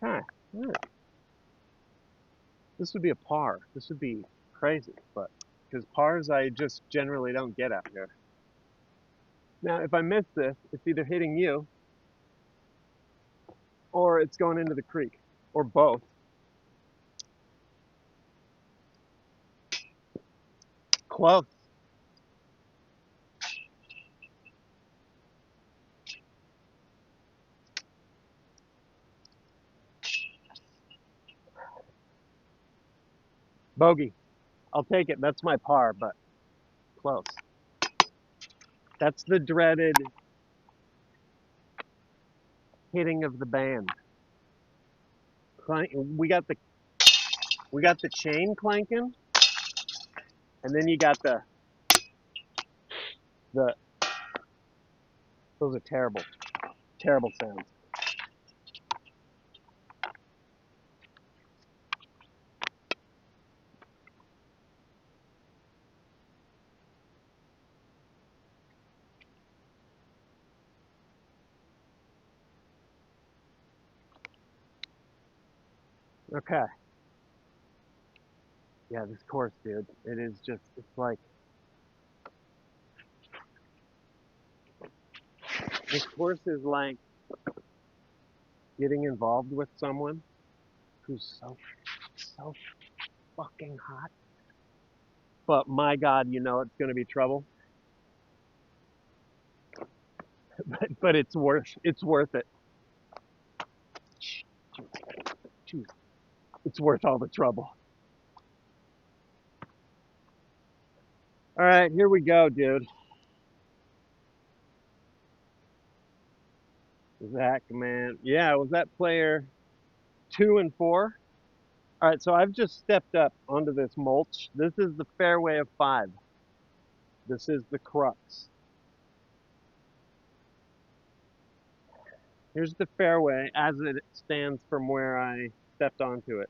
Okay. All right. This would be a par. This would be crazy, but because pars I just generally don't get out here. Now, if I miss this, it's either hitting you or it's going into the creek or both. Close. Bogey. I'll take it. That's my par, but close. That's the dreaded hitting of the band. We got the chain clanking, and then you got the those are terrible, terrible sounds. Okay. Yeah, this course, dude. It is just it's like this course is like getting involved with someone who's so fucking hot. But my God, you know it's gonna be trouble. But it's worth it. Jeez, it's worth all the trouble. All right, here we go, dude. Zach, man. Yeah, was that player 2 and 4? All right, so I've just stepped up onto this mulch. This is the fairway of 5. This is the crux. Here's the fairway as it stands from where I stepped onto it.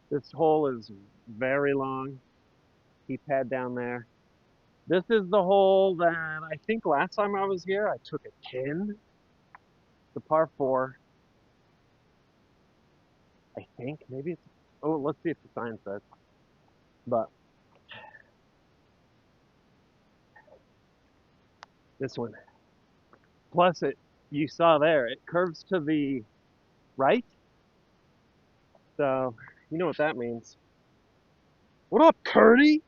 This hole is very long. Keep head down there. This is the hole that I think last time I was here, I took a 10, the par 4. I think maybe it's a Oh, let's see if the sign says. But this one. Plus it, you saw there, it curves to the right. So you know what that means. What up, Curdy?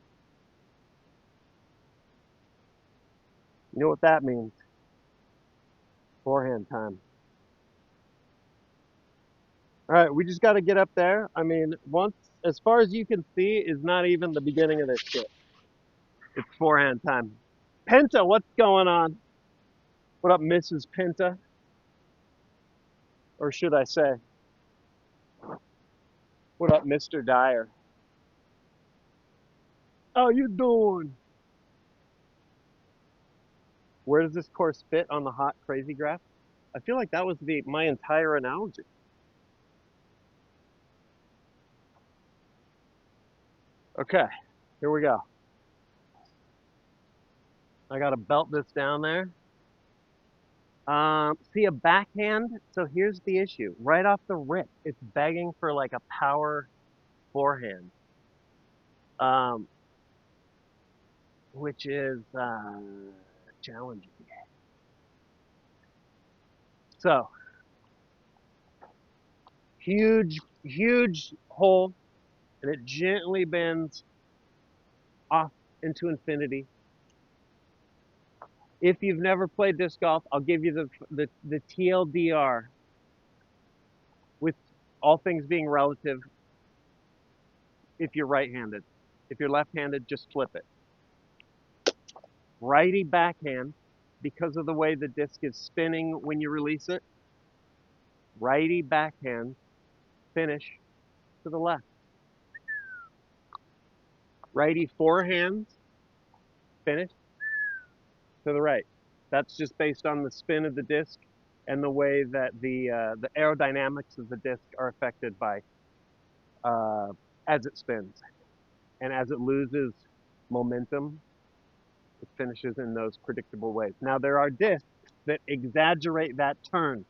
You know what that means. Forehand time. All right, we just got to get up there. I mean, once, as far as you can see, is not even the beginning of this shit. It's forehand time. Penta, what's going on? What up, Mrs. Penta? Or should I say, what up, Mr. Dyer? How you doing? Where does this course fit on the hot crazy graph? I feel like that was my entire analogy. Okay, here we go. I gotta belt this down there. See a backhand. So here's the issue. Right off the rip, it's begging for like a power forehand, um, which is challenging. So huge hole, and it gently bends off into infinity. If you've never played disc golf, I'll give you the TLDR. With all things being relative, if you're right-handed. If you're left-handed, just flip it. Righty backhand, because of the way the disc is spinning when you release it, righty backhand, finish to the left. Righty forehand, finish to the right. That's just based on the spin of the disc and the way that the aerodynamics of the disc are affected by uh, as it spins. And as it loses momentum, it finishes in those predictable ways. Now, there are discs that exaggerate that turn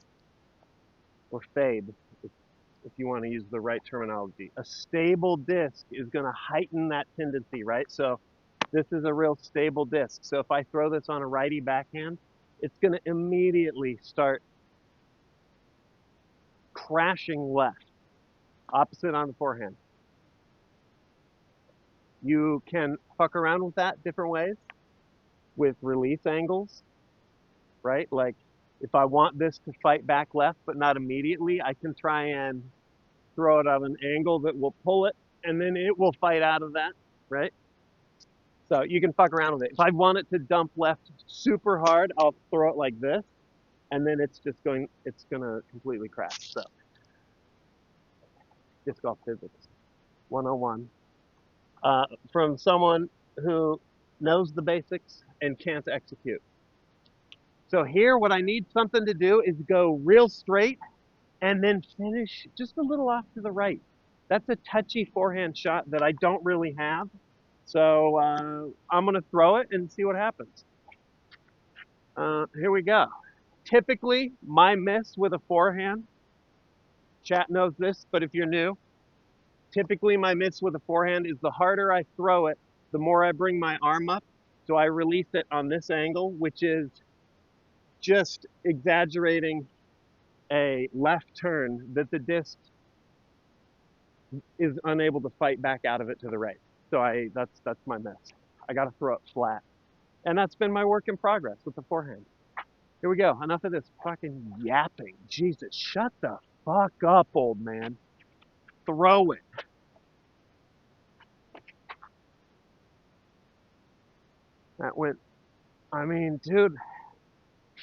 or fade, if you want to use the right terminology. A stable disc is going to heighten that tendency, right? So this is a real stable disc. So if I throw this on a righty backhand, it's going to immediately start crashing left, opposite on the forehand. You can fuck around with that different ways with release angles, right? Like if I want this to fight back left, but not immediately, I can try and throw it at an angle that will pull it, and then it will fight out of that, right? So you can fuck around with it. If I want it to dump left super hard, I'll throw it like this, and then it's gonna completely crash. So disc golf physics 101, from someone who knows the basics and can't execute. So here, what I need something to do is go real straight and then finish just a little off to the right. That's a touchy forehand shot that I don't really have. So I'm going to throw it and see what happens. Here we go. Typically, my miss with a forehand, chat knows this, but if you're new, typically my miss with a forehand is the harder I throw it, the more I bring my arm up. So I release it on this angle, which is just exaggerating a left turn that the disc is unable to fight back out of it to the right. So that's my miss. I got to throw it flat. And that's been my work in progress with the forehand. Here we go. Enough of this fucking yapping. Jesus, shut the fuck up, old man. Throw it. That went, I mean, dude,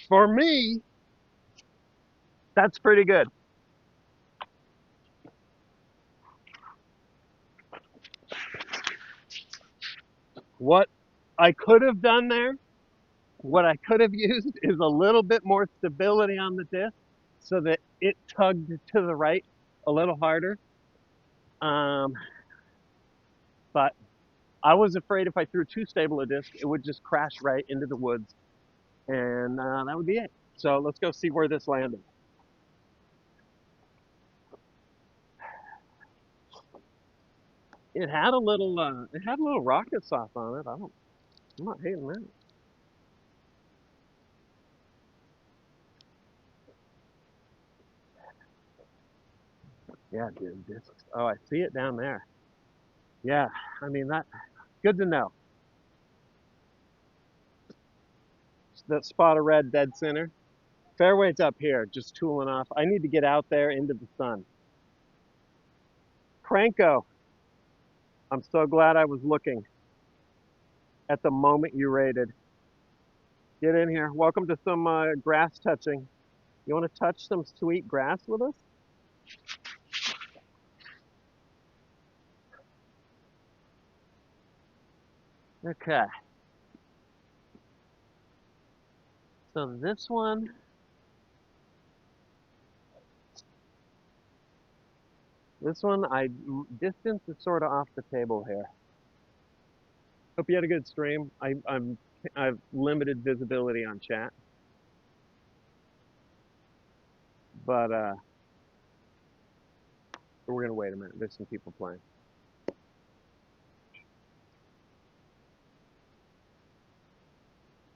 for me, that's pretty good. What I could have done there, what I could have used is a little bit more stability on the disc so that it tugged to the right a little harder. Um, but I was afraid if I threw too stable a disc, it would just crash right into the woods, and that would be it. So let's go see where this landed. it had a little rocket sauce on it. I'm not hating that. Yeah, dude. Oh, I see it down there. Yeah, I mean that. Good to know. That spot of red dead center. Fairway's up here, just tooling off. I need to get out there into the sun. Cranko, I'm so glad I was looking at the moment you rated. Get in here. Welcome to some grass touching. You want to touch some sweet grass with us? Okay. So this one, distance is sort of off the table here. Hope you had a good stream. I've limited visibility on chat, but we're gonna wait a minute. There's some people playing.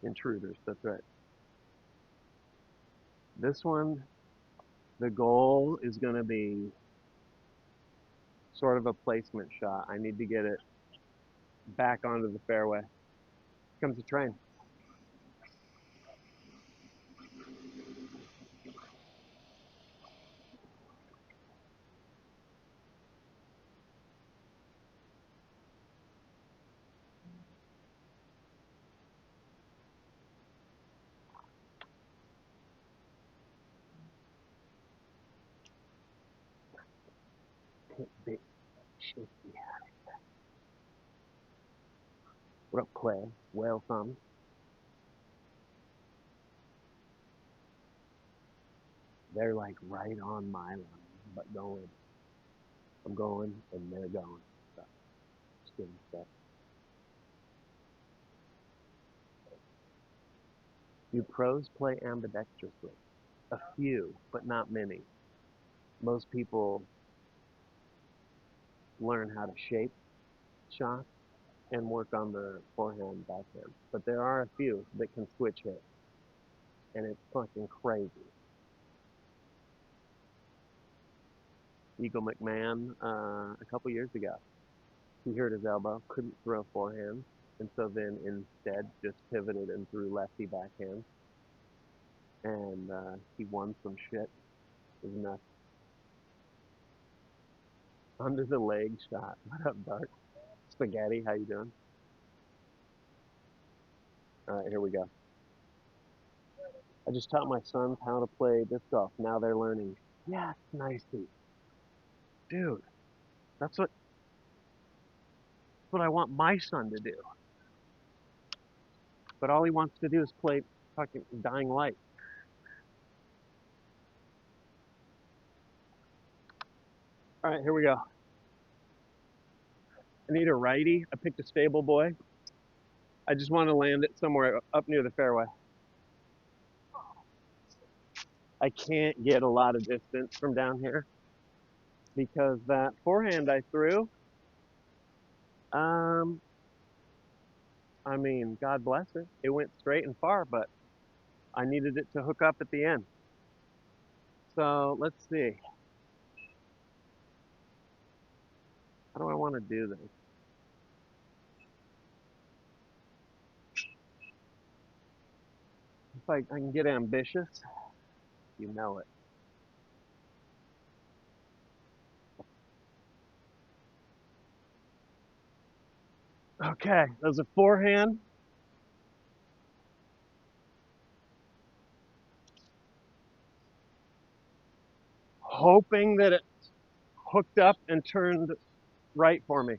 Intruders, that's right. This one, the goal is gonna be sort of a placement shot. I need to get it back onto the fairway. Comes the train. Big shit. What up, Clay? Well, some. They're like right on my line, but going. I'm going, and they're going. So, just give me a sec. Do pros play ambidextrously? A few, but not many. Most people learn how to shape shots and work on the forehand, backhand. But there are a few that can switch hit, and it's fucking crazy. Eagle McMahon, a couple years ago, he hurt his elbow, couldn't throw forehand, and so then instead just pivoted and threw lefty backhand, and he won some shit. It was nuts. Under the leg shot. What up, Dart? Spaghetti, how you doing? All right, here we go. I just taught my sons how to play disc golf. Now they're learning. Yes, nicey. Dude, that's what I want my son to do. But all he wants to do is play fucking Dying Light. All right, here we go. I need a righty. I picked a stable boy. I just want to land it somewhere up near the fairway. I can't get a lot of distance from down here because that forehand I threw, um, I mean, God bless it. It went straight and far, but I needed it to hook up at the end. So let's see. How do I want to do this? If I can get ambitious, you know it. Okay, there's a forehand. Hoping that it hooked up and turned right for me.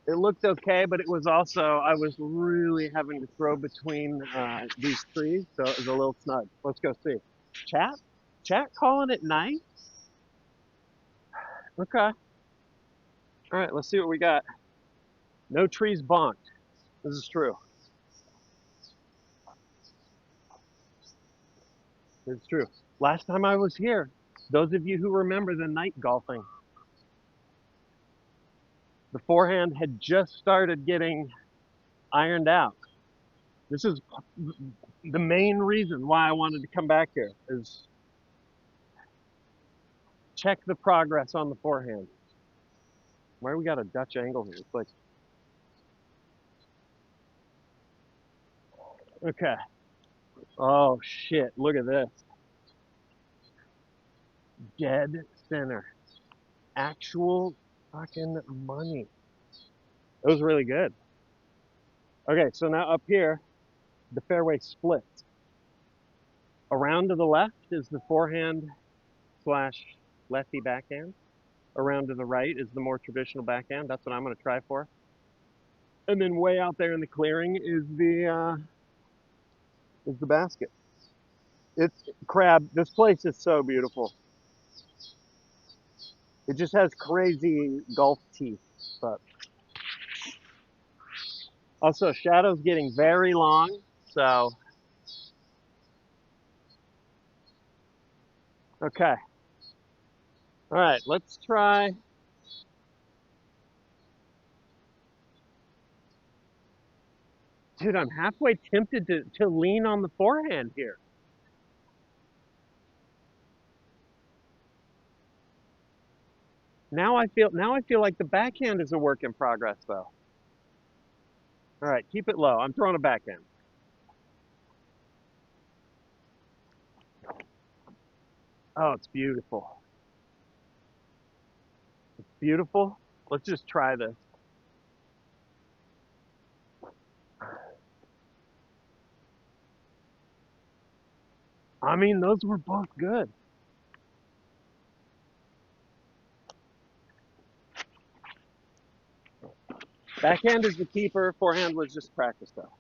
It looked okay, but it was also, I was really having to throw between these trees, so it was a little snug. Let's go see. Chat? Chat calling it nice? Okay. All right, let's see what we got. No trees bonked. This is true. It's true. Last time I was here, those of you who remember the night golfing, The forehand had just started getting ironed out. This is the main reason why I wanted to come back here is check the progress on the forehand. Why we got a Dutch angle here? It's like, okay. Oh shit, look at this. Dead center. Actual fucking money. It was really good. Okay, so now up here, the fairway splits. Around to the left is the forehand slash lefty backhand. Around to the right is the more traditional backhand. That's what I'm going to try for. And then way out there in the clearing is the basket. It's crab. This place is so beautiful. It just has crazy golf teeth, but also shadow's getting very long. So okay, all right, let's try. Dude, I'm halfway tempted to lean on the forehand here. Now I feel like the backhand is a work in progress though. All right, keep it low. I'm throwing a backhand. Oh, it's beautiful. It's beautiful. Let's just try this. I mean, those were both good. Backhand is the keeper. Forehand was just practice though.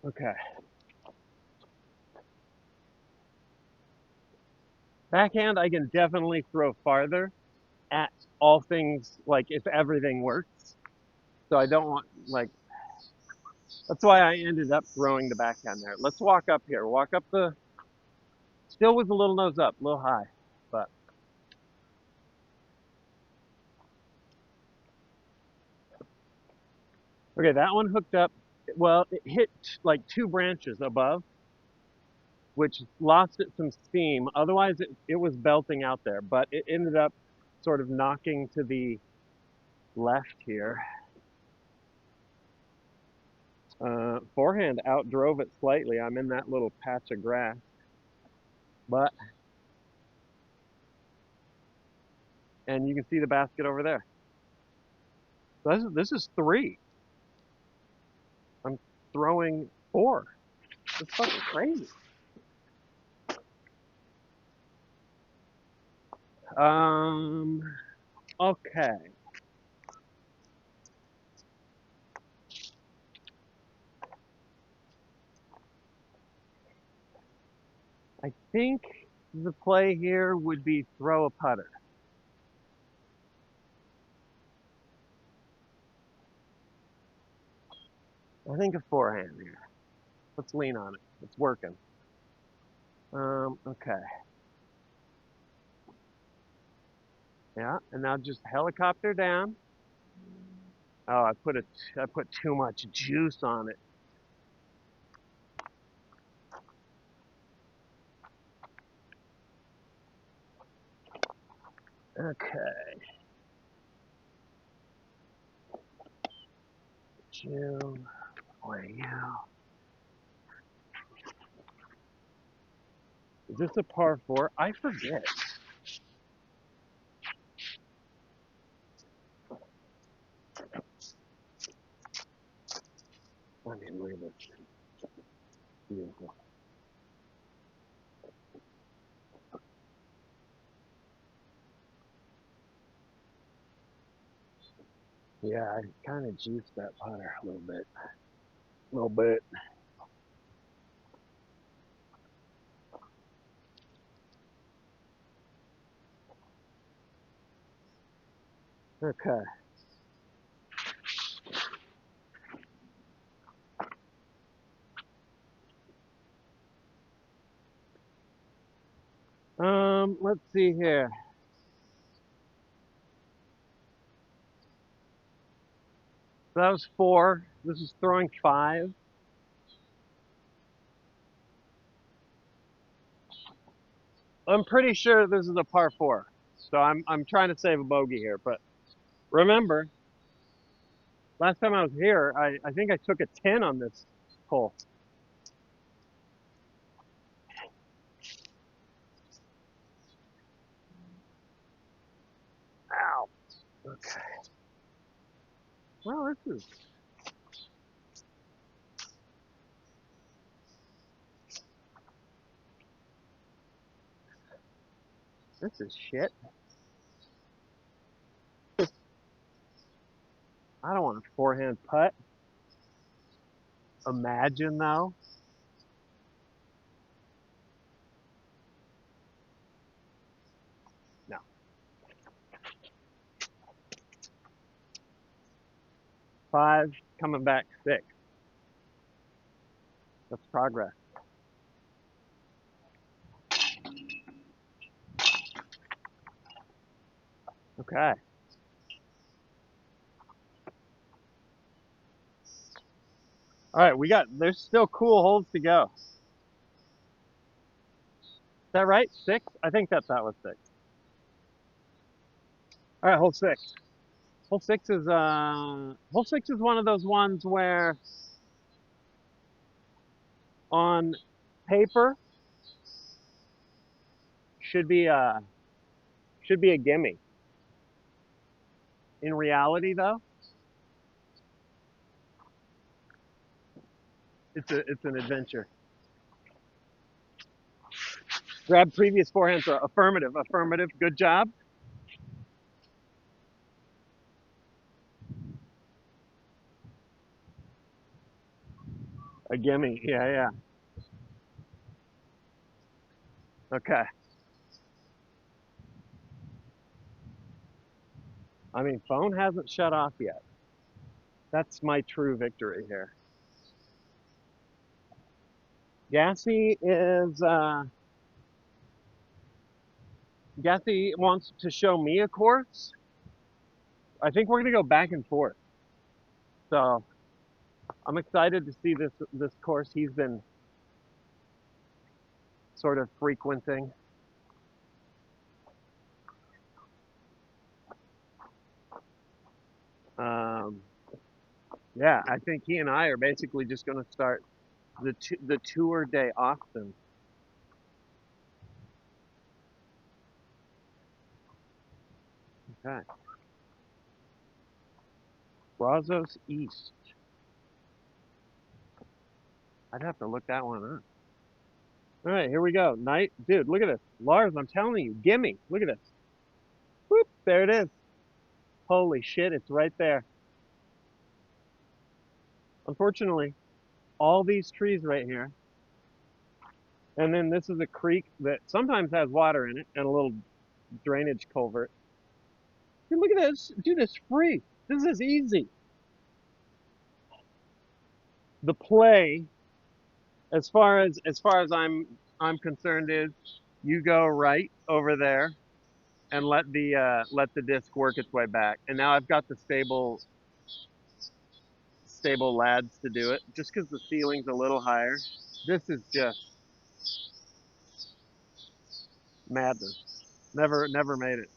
Okay. Backhand, I can definitely throw farther at all things, like if everything works. So I don't want, like, that's why I ended up throwing the backhand there. Let's walk up here. Walk up still with a little nose up, a little high. But, okay, that one hooked up. Well, it hit like two branches above, which lost it some steam. Otherwise, it was belting out there, but it ended up sort of knocking to the left here. Forehand outdrove it slightly. I'm in that little patch of grass, but and you can see the basket over there. So this is three. I'm throwing four. It's fucking crazy. Um. Okay. I think the play here would be throw a putter. I think a forehand here. Let's lean on it. It's working. Okay. Yeah, and now just helicopter down. Oh, I put too much juice on it. Okay. June, play you. Is this a par four? I forget. I mean, look at this. Beautiful. Yeah, I kind of juiced that putter a little bit. A little bit. Okay. Let's see here. So that was 4. This is throwing 5. I'm pretty sure this is a par 4. So I'm trying to save a bogey here, but remember, last time I was here, I think I took a 10 on this hole. Ow. Okay. Well, this is shit. I don't want a forehand putt. Imagine though. No. 5, coming back 6. That's progress. Okay. All right, there's still cool holes to go. Is that right? 6? I think that was 6. All right, hole 6. Hole 6 is one of those ones where on paper should be a gimme. In reality though, it's an adventure. Grab previous forehands. Affirmative, affirmative. Good job. A gimme. Yeah, yeah. Okay. I mean, phone hasn't shut off yet. That's my true victory here. Gassy wants to show me a course. I think we're gonna go back and forth. So I'm excited to see this course he's been sort of frequenting. Um, yeah, I think he and I are basically just gonna start the tour de Austin. Okay. Brazos East. I'd have to look that one up. All right, here we go. Night, dude, look at this. Lars, I'm telling you, gimme. Look at this. Whoop, there it is. Holy shit, it's right there. Unfortunately, all these trees right here, and then this is a creek that sometimes has water in it and a little drainage culvert. Dude, look at this. Dude, it's free. This is easy. The play, as far as I'm concerned, is you go right over there and let the disc work its way back. And now I've got the stable lads to do it, just because the ceiling's a little higher. This is just madness. Never made it.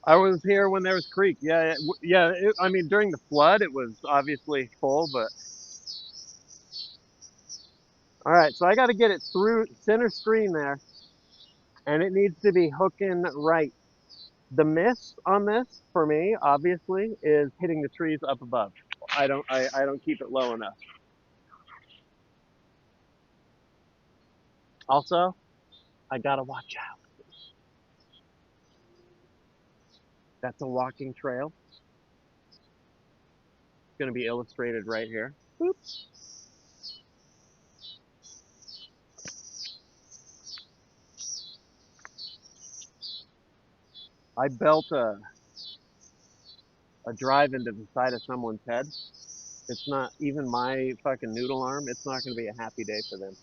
I was here when there was creek. Yeah, yeah. I mean, during the flood, it was obviously full, but all right. So I got to get it through center screen there, and it needs to be hooking right. The miss on this for me, obviously, is hitting the trees up above. I don't keep it low enough. Also, I gotta watch out. That's a walking trail. It's gonna be illustrated right here. Oops. I built a drive into the side of someone's head. It's not even my fucking noodle arm. It's not gonna be a happy day for them.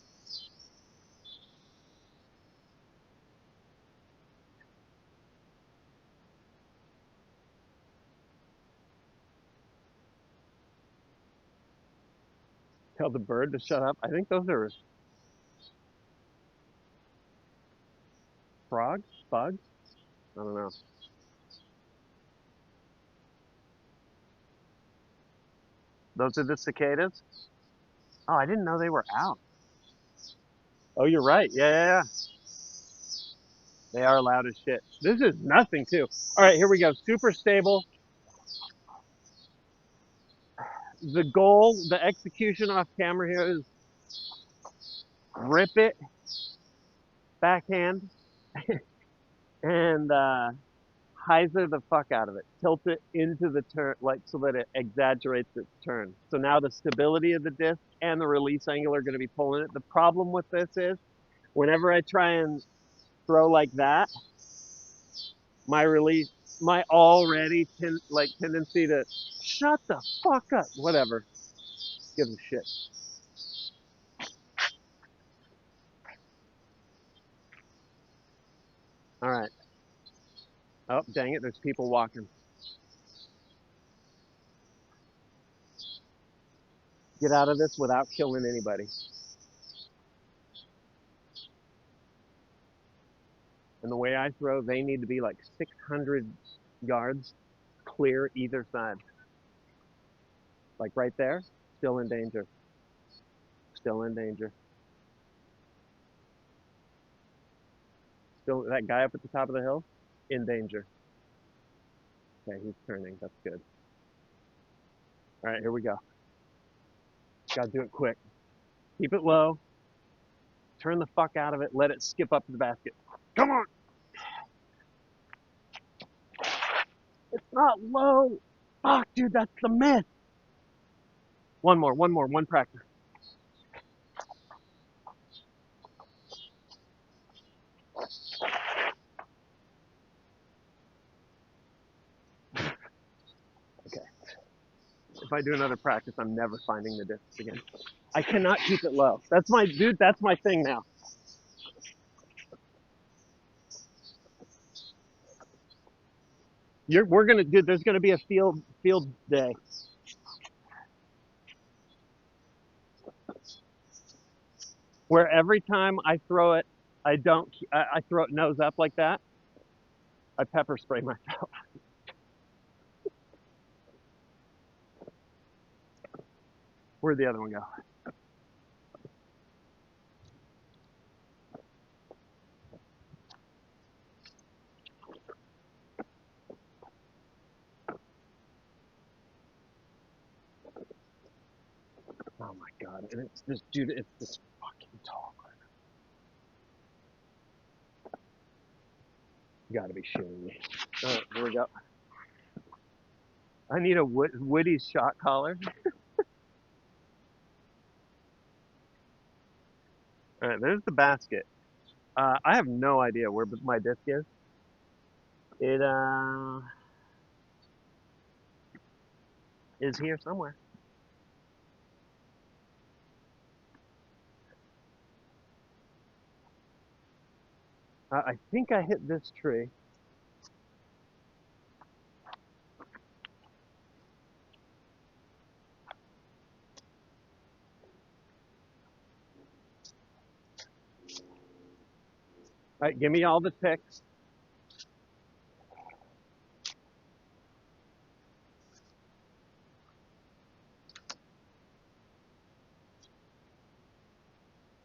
Tell the bird to shut up. I think those are frogs, bugs. I don't know. Those are the cicadas. Oh, I didn't know they were out. Oh, you're right. Yeah, yeah, yeah. They are loud as shit. This is nothing too. All right, here we go. Super stable. The goal, the execution off camera here is rip it, backhand, and hyzer the fuck out of it. Tilt it into the turn, like so that it exaggerates its turn. So now the stability of the disc and the release angle are going to be pulling it. The problem with this is whenever I try and throw like that, my release, my already tendency to shut the fuck up, whatever, gives a shit. All right. Oh, dang it, there's people walking. Get out of this without killing anybody. And the way I throw, they need to be like 600 yards clear either side. Like right there, still in danger. Still in danger. Still, that guy up at the top of the hill, in danger. Okay, he's turning. That's good. All right, here we go. Gotta do it quick. Keep it low. Turn the fuck out of it. Let it skip up to the basket. Come on. It's not low. Fuck, dude, that's the myth. One practice. Okay. If I do another practice, I'm never finding the discs again. I cannot keep it low. That's my dude. That's my thing now. We're gonna do. There's gonna be a field day where every time I throw it, I don't. I throw it nose up like that. I pepper spray myself. Where'd the other one go? Oh my god! And it's this dude. It's this fucking tall. You gotta be shitting me. All right, here we go. I need a Woody shot collar. All right, there's the basket. I have no idea where my disc is. It is here somewhere. I think I hit this tree. All right, give me all the ticks.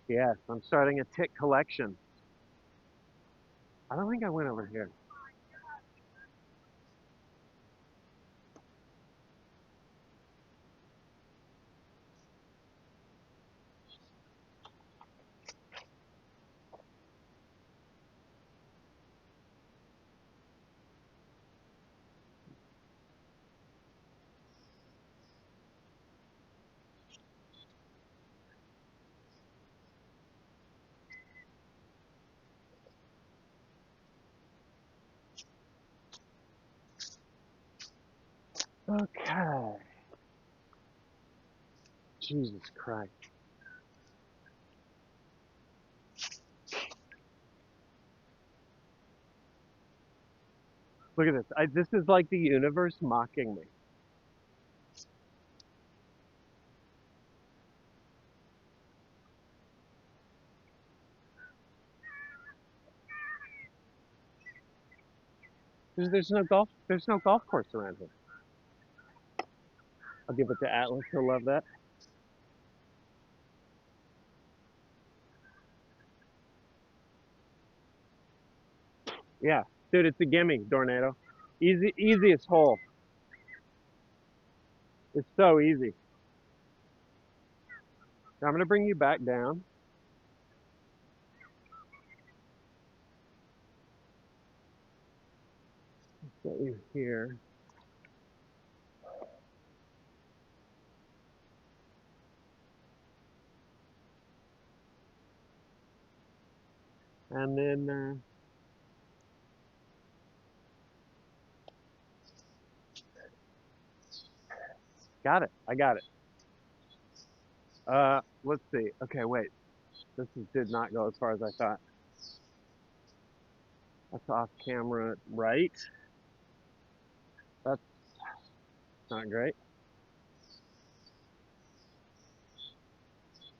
Yes, I'm starting a tick collection. I don't think I went over here. Okay. Jesus Christ. Look at this. This is like the universe mocking me. There's no golf course around here. I'll give it to Atlas. He'll love that. Yeah, dude, it's a gimme, Tornado. Easiest hole. It's so easy. Now I'm gonna bring you back down. Get you here. And then, got it. I got it. Let's see. Okay, wait. Did not go as far as I thought. That's off camera, right? That's not great.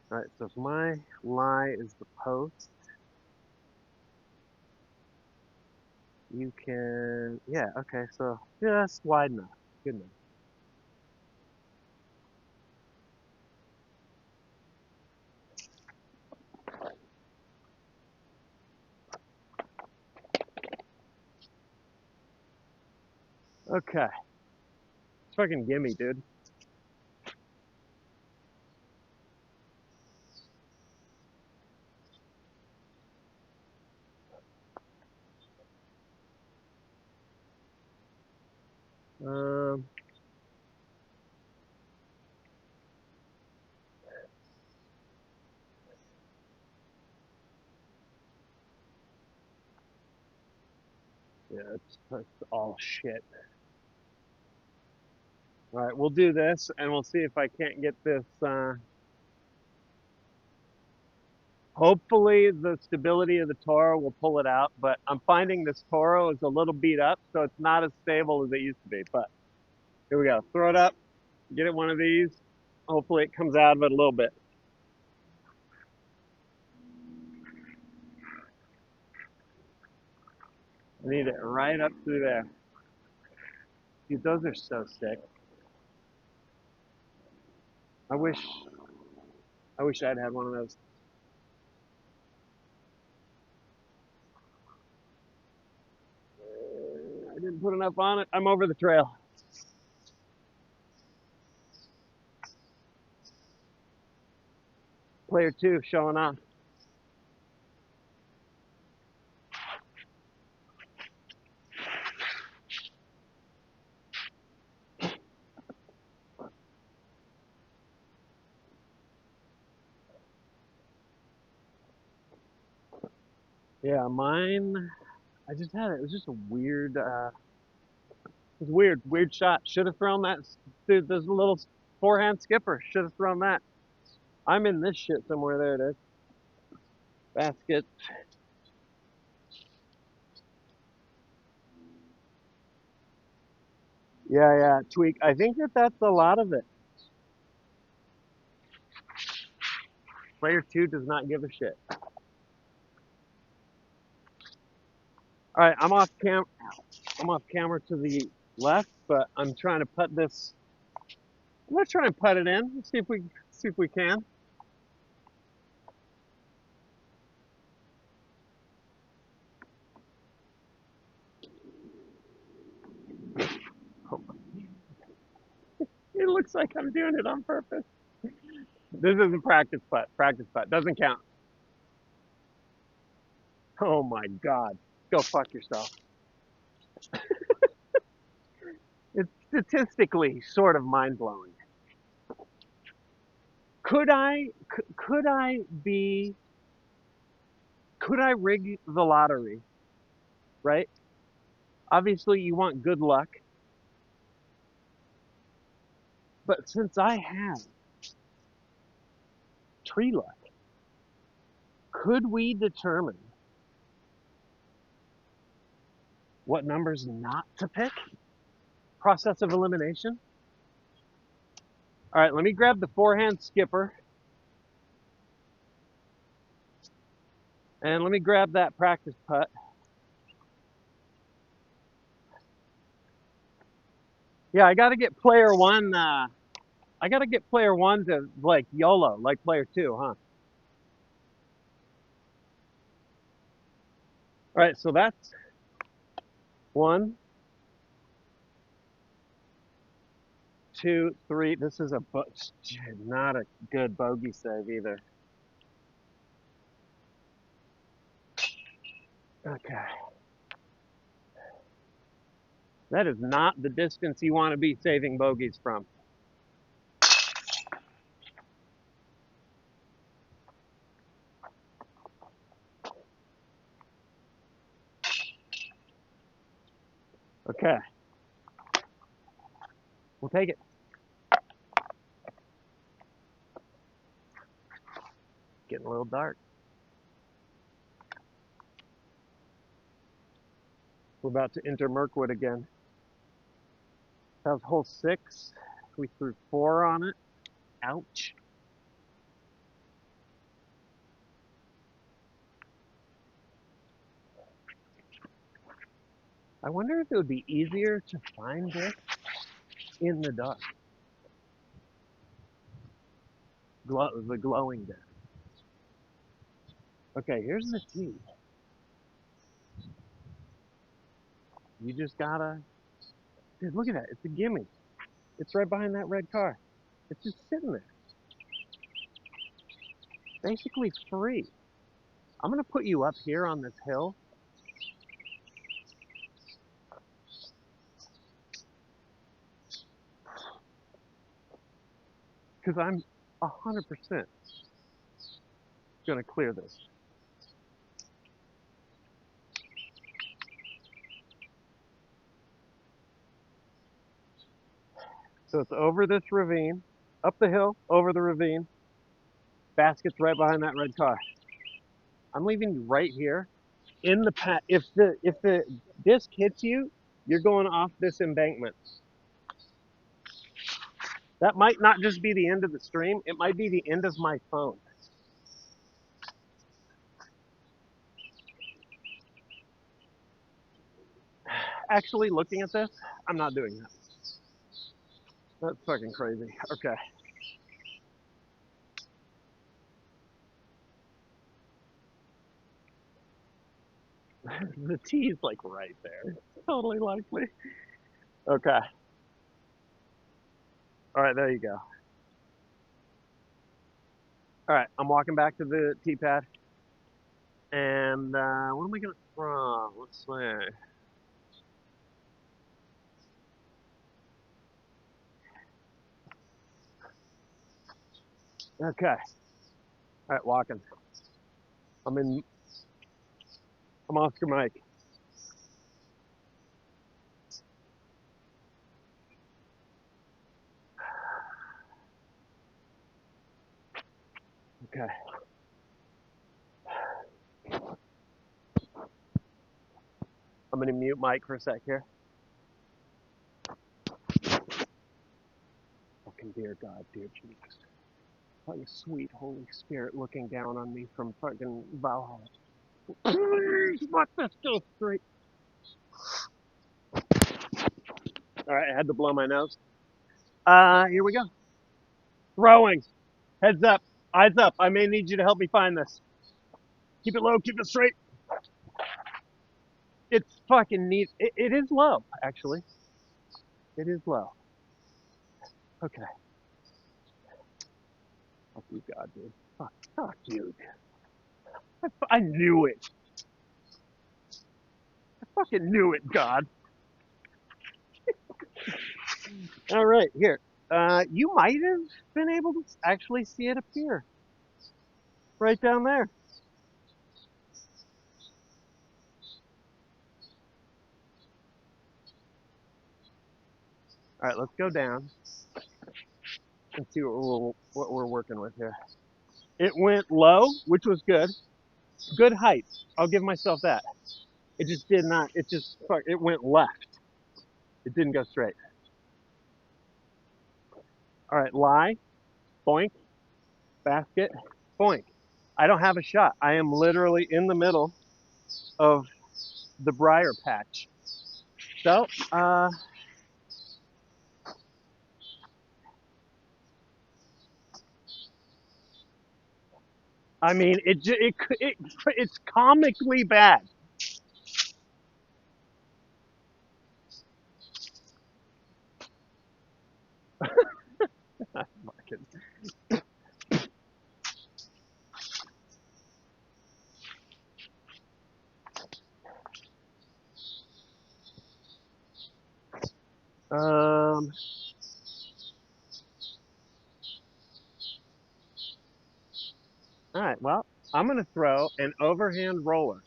All right, so if my lie is the post, you can, yeah, okay, so just wide enough. Good enough. Okay, it's fucking gimme, dude. Um, yeah, it's all shit. All right, we'll do this, and we'll see if I can't get this. Hopefully, the stability of the Toro will pull it out, but I'm finding this Toro is a little beat up, so it's not as stable as it used to be. But here we go. Throw it up, get it one of these. Hopefully, it comes out of it a little bit. I need it right up through there. Dude, those are so sick. I wish, I wish I'd had one of those. I didn't put enough on it. I'm over the trail. Player two showing off. Yeah, mine. I just had it. It was just a weird. It was weird shot. Should have thrown that. Dude, there's a little forehand skipper. Should have thrown that. I'm in this shit somewhere. There it is. Basket. Yeah, yeah. Tweak. I think that's a lot of it. Player two does not give a shit. All right, I'm off camera to the left, but I'm trying to putt this. I'm gonna try and putt it in. See if we can. It looks like I'm doing it on purpose. This is a practice putt. Practice putt doesn't count. Oh my god. Go fuck yourself. It's statistically sort of mind blowing. Could I could I be could I rig the lottery, right? Obviously you want good luck, but since I have tree luck, could we determine what numbers not to pick? Process of elimination? All right, let me grab the forehand skipper and let me grab that practice putt. Yeah, I gotta get player one. I gotta get player one to like YOLO, like player two, huh? All right, so that's one, two, three. This is not a good bogey save either. Okay, that is not the distance you want to be saving bogeys from. Okay, we'll take it. Getting a little dark. We're about to enter Mirkwood again. That was hole 6. We threw 4 on it. Ouch. I wonder if it would be easier to find this in the dark. The glowing disc. Okay, here's the tee. You just gotta, dude, look at that. It's a gimme. It's right behind that red car. It's just sitting there. Basically free. I'm gonna put you up here on this hill. Because I'm 100% gonna clear this. So it's over this ravine, up the hill, over the ravine. Basket's right behind that red car. I'm leaving you right here in the path. If the disc hits you, you're going off this embankment. That might not just be the end of the stream. It might be the end of my phone. Actually, looking at this, I'm not doing that. That's fucking crazy. Okay. The T is like right there. It's totally likely. Okay. All right, there you go. All right, I'm walking back to the tee pad. And what am I going to throw? Let's see. Okay. All right, walking. I'm in. I'm Oscar Mike. Okay. I'm going to mute Mike for a sec here. Fucking dear God, dear Jesus. Fucking sweet Holy Spirit looking down on me from fucking Valhalla. Please let this go straight. All right, I had to blow my nose. Here we go. Throwing. Heads up. Eyes up. I may need you to help me find this. Keep it low. Keep it straight. It's fucking neat. It is low, actually. It is low. Okay. Fuck you, God, dude. Fuck you. I knew it. I fucking knew it, God. All right, here. You might have been able to actually see it appear right down there. All right, let's go down and see what we're working with here. It went low, which was good. Good height. I'll give myself that. It just did not. It went left. It didn't go straight. All right, lie, boink, basket, boink. I don't have a shot. I am literally in the middle of the briar patch. So, I mean, it's comically bad. Um, all right, well, I'm going to throw an overhand roller,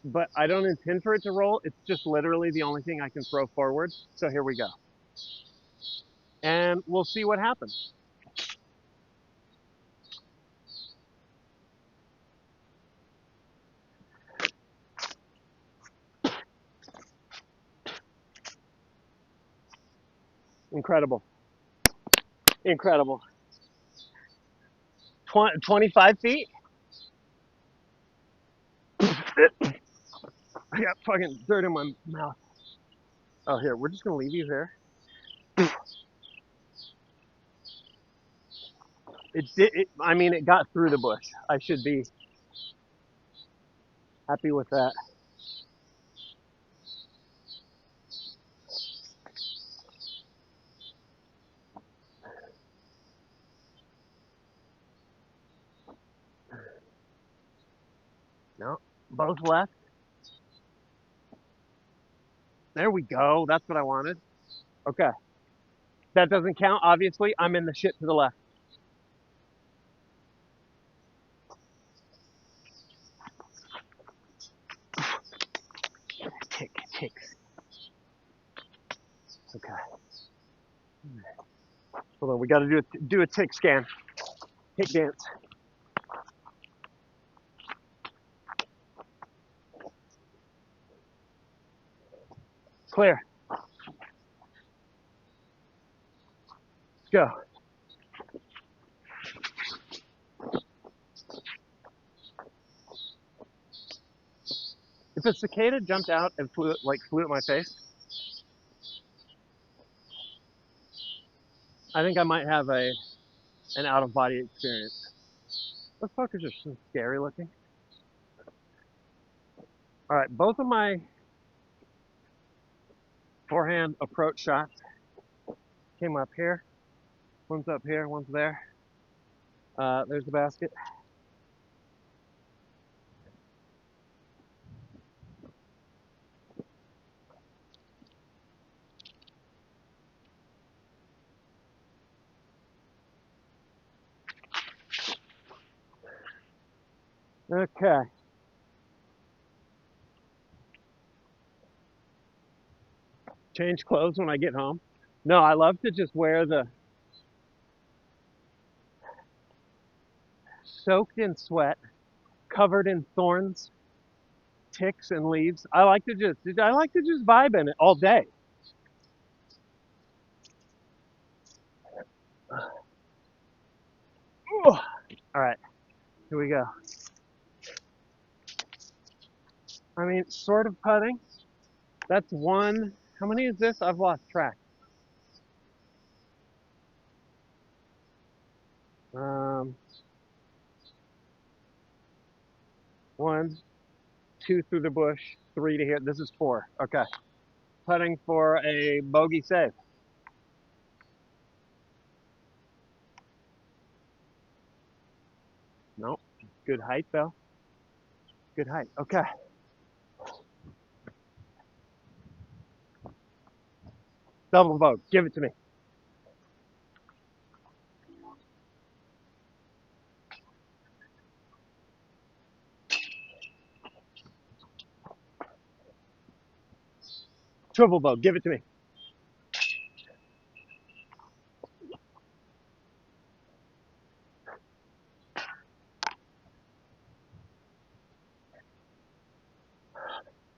but I don't intend for it to roll. It's just literally the only thing I can throw forward. So here we go. And we'll see what happens. Incredible. Incredible. 25 feet? I got fucking dirt in my mouth. Oh, here, we're just going to leave you here. I mean, it got through the bush. I should be happy with that. No, both left. There we go. That's what I wanted. Okay. That doesn't count, obviously. I'm in the shit to the left. Ticks. Okay. Hold on. We got to do a tick scan. Tick dance. Clear. Let's go. If a cicada jumped out and flew at my face, I think I might have an out of body experience. Those fuckers are so scary looking. All right, both of my forehand approach shots came up here. One's up here, one's there. There's the basket. Okay. Change clothes when I get home. No, I love to just wear the soaked in sweat, covered in thorns, ticks, and leaves. I like to just vibe in it all day. All right, here we go. I mean, sort of putting. That's one. How many is this? I've lost track. Um, one, two through the bush, three to here. This is four. Okay. Putting for a bogey save. Nope. Good height though. Good height. Okay. Double vote. Give it to me. Triple vote. Give it to me.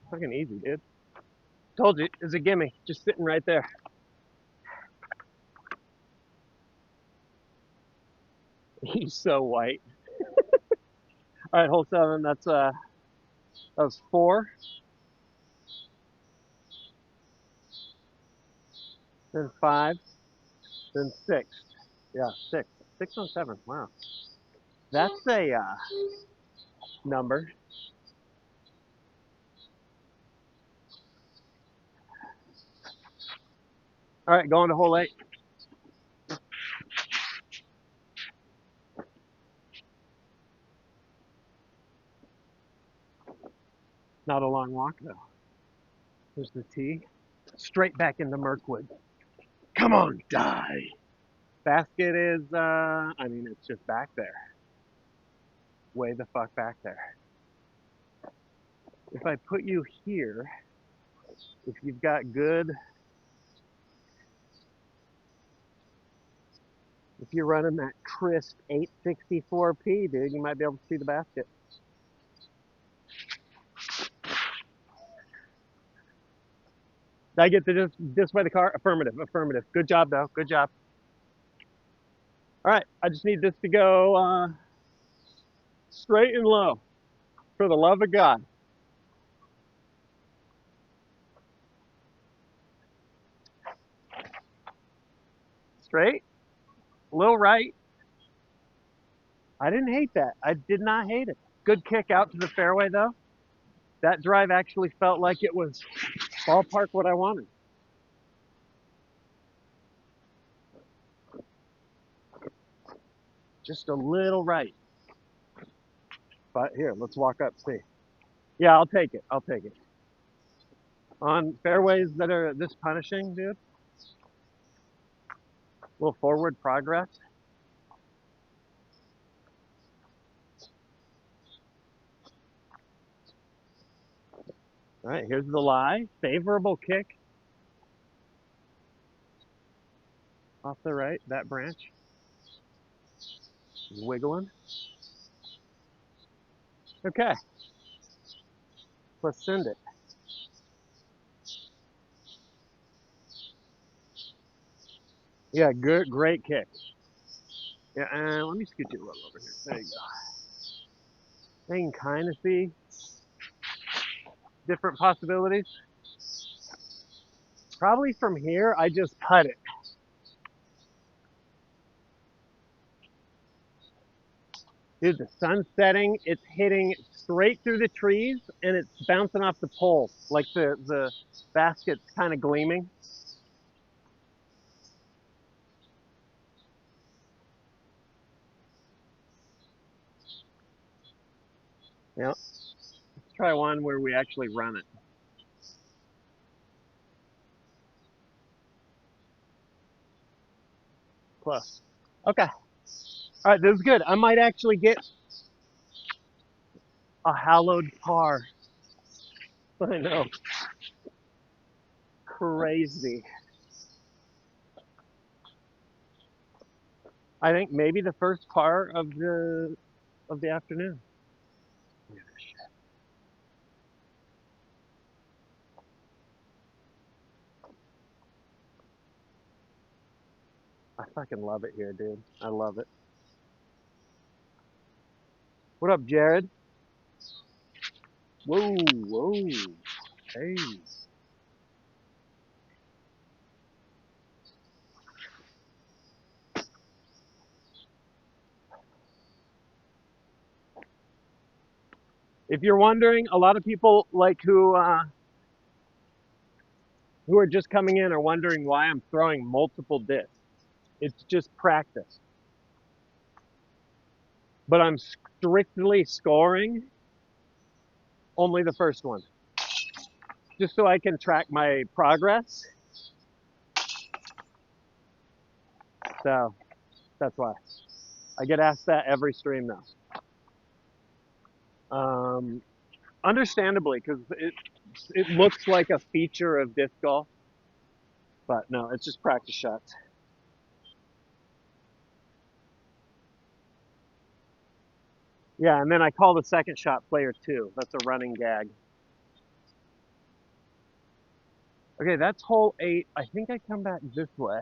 Fucking easy, dude. Told you, it's a gimme. Just sitting right there. He's so white. All right, hole seven. That was four, then five, then six. Yeah, six. Six on seven. Wow. That's a number. All right, going to hole 8. Not a long walk though. There's the tee. Straight back into Mirkwood. Come on, die. Basket is, I mean, it's just back there. Way the fuck back there. If I put you here, if you've got good, if you're running that crisp 864p, dude, you might be able to see the basket. Did I get to just display the car? Affirmative, affirmative. Good job, though. Good job. All right, I just need this to go straight and low, for the love of God. Straight, a little right. I didn't hate that. I did not hate it. Good kick out to the fairway, though. That drive actually felt like it was ballpark what I wanted. Just a little right. But here, let's walk up, see. Yeah, I'll take it. I'll take it. On fairways that are this punishing, dude, a little forward progress. All right, here's the lie. Favorable kick off the right, that branch. Wiggling. Okay, let's send it. Yeah, good, great kick. Yeah, and let me scoot you a little over here. There you go. I can kind of see different possibilities. Probably from here, I just putt it. Dude, the sun's setting, it's hitting straight through the trees, and it's bouncing off the pole, like the basket's kind of gleaming. Yeah, let's try one where we actually run it. Close. Okay. All right, this is good. I might actually get a hallowed par. I know. Crazy. I think maybe the first par of the afternoon. I fucking love it here, dude. I love it. What up, Jared? Whoa, whoa. Hey. If you're wondering, a lot of people like who are just coming in are wondering why I'm throwing multiple discs. It's just practice. But I'm strictly scoring only the first one, just so I can track my progress. So that's why I get asked that every stream now. Understandably, because it looks like a feature of disc golf, but no, it's just practice shots. Yeah, and then I call the second shot player two. That's a running gag. Okay, that's hole 8. I think I come back this way.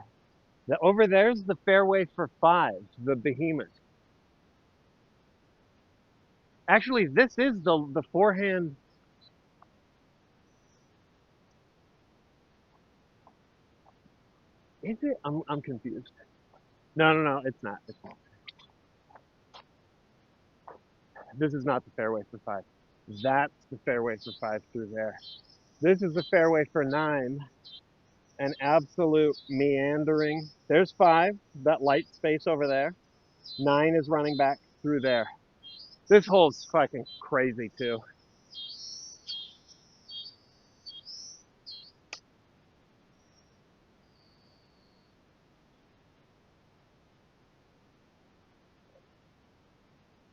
Over there's the fairway for 5, the behemoth. Actually, this is the forehand. Is it? I'm confused. No, no, no, it's not. It's not. This is not the fairway for 5. That's the fairway for 5 through there. This is the fairway for 9. An absolute meandering. There's 5, that light space over there. 9 is running back through there. This hole's fucking crazy too.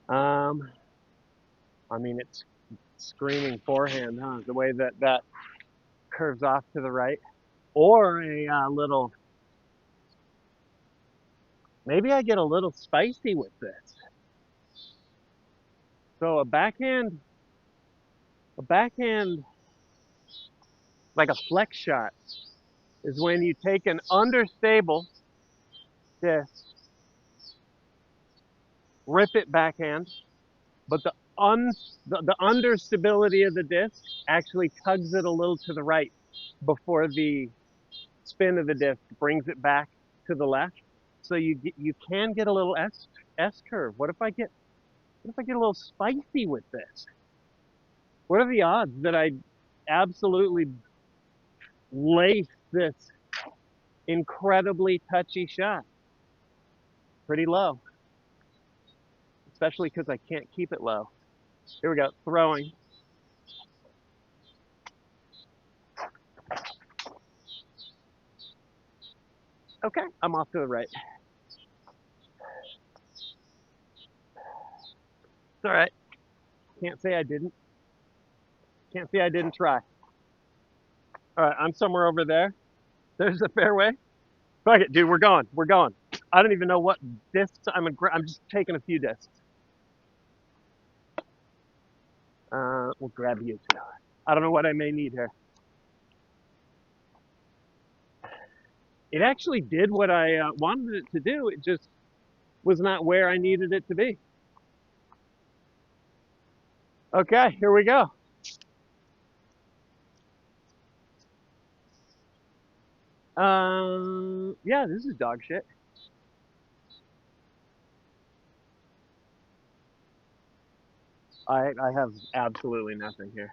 Um, I mean, it's screaming forehand, huh? The way that that curves off to the right. Or a little, maybe I get a little spicy with this. So a backhand, like a flex shot, is when you take an understable disc, rip it backhand, but the understability of the disc actually tugs it a little to the right before the spin of the disc brings it back to the left. So you can get a little S curve. What if I get a little spicy with this? What are the odds that I absolutely lace this incredibly touchy shot? Pretty low, especially because I can't keep it low. Here we go, throwing. Okay, I'm off to the right. It's all right. Can't say I didn't. Can't say I didn't try. All right, I'm somewhere over there. There's the fairway. Fuck it, dude. We're going. We're going. I don't even know what discs I'm just taking a few discs. We'll grab you too. I don't know what I may need here. It actually did what I wanted it to do. It just was not where I needed it to be. Okay, here we go. Yeah, this is dog shit. I have absolutely nothing here.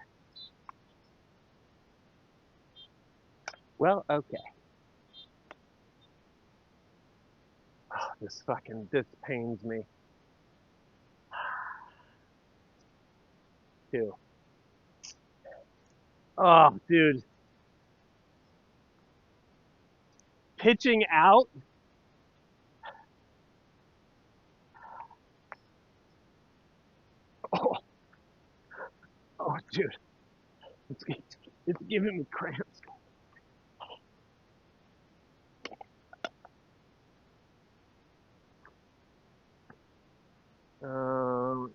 Well, okay. Oh, this pains me too. Oh, dude, pitching out. Oh, oh, dude, it's, it's giving me cramps. Let's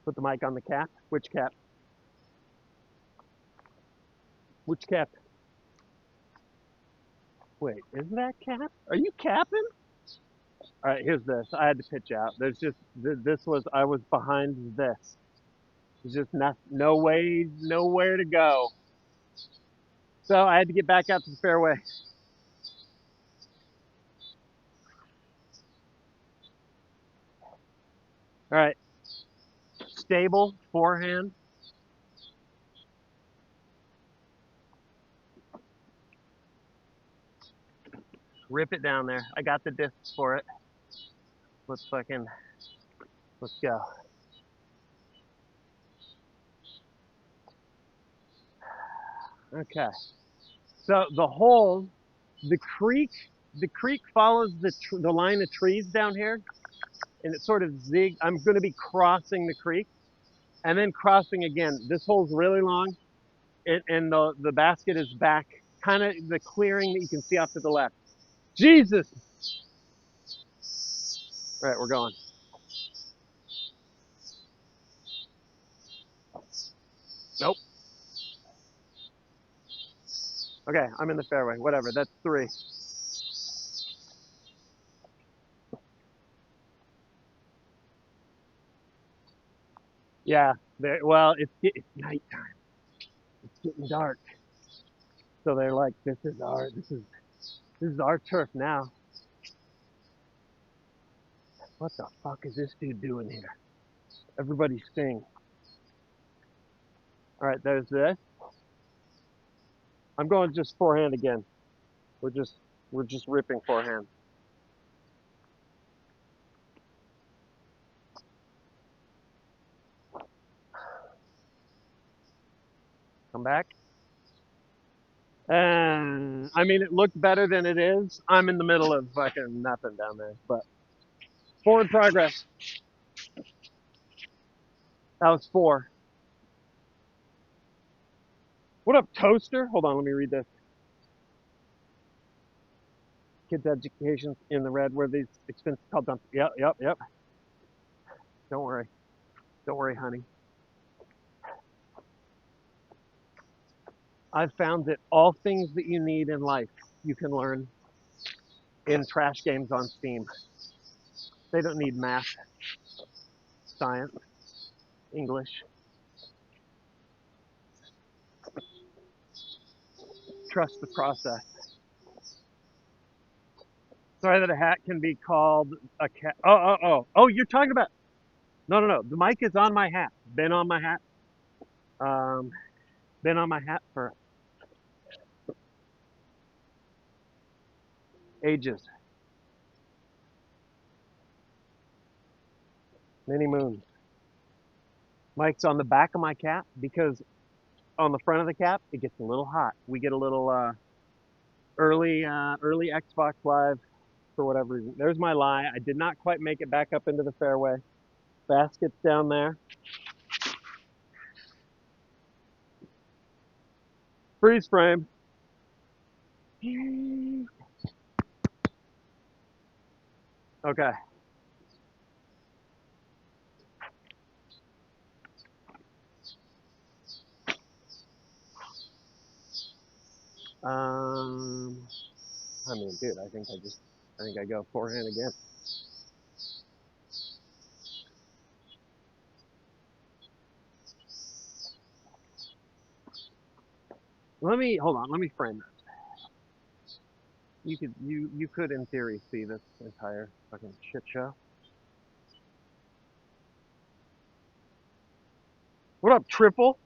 put the mic on the cap. Which cap? Which cap? Wait, is that cap? Are you capping? All right, here's this. I had to pitch out. There's just I was behind this. There's just no way, nowhere to go. So I had to get back out to the fairway. All right, stable forehand. Rip it down there. I got the discs for it. Let's go. Okay. So the creek follows the line of trees down here, and it sort of zig. I'm going to be crossing the creek and then crossing again. This hole's really long, and the basket is back, kind of the clearing that you can see off to the left. Jesus! All right, we're going. Nope. Okay, I'm in the fairway. Whatever. That's 3. Yeah. Well, it's nighttime. It's getting dark. So they're like, this is our turf now. What the fuck is this dude doing here? Everybody sing. All right, there's this. I'm going just forehand again. We're just we're just ripping forehand. Come back. And I mean, it looked better than it is. I'm in the middle of fucking nothing down there, but forward progress. That was 4. What up, Toaster? Hold on, let me read this. Kids' education in the red, where these expenses called dump. Yep, yep, yep. Don't worry. Don't worry, honey. I've found that all things that you need in life, you can learn in trash games on Steam. They don't need math, science, English. Trust the process. Sorry that a hat can be called a cat. Oh, you're talking about. No, no, no. The mic is on my hat. Been on my hat. Um, been on my hat for ages, many moons. Mic's on the back of my cap because on the front of the cap it gets a little hot. We get a little early Xbox Live for whatever reason. There's my lie. I did not quite make it back up into the fairway. Basket's down there. Freeze frame. Okay. Um, I mean, dude, I think I go forehand again. Let me hold on. Let me frame that. You could in theory see this entire fucking shit show. What up, Triple?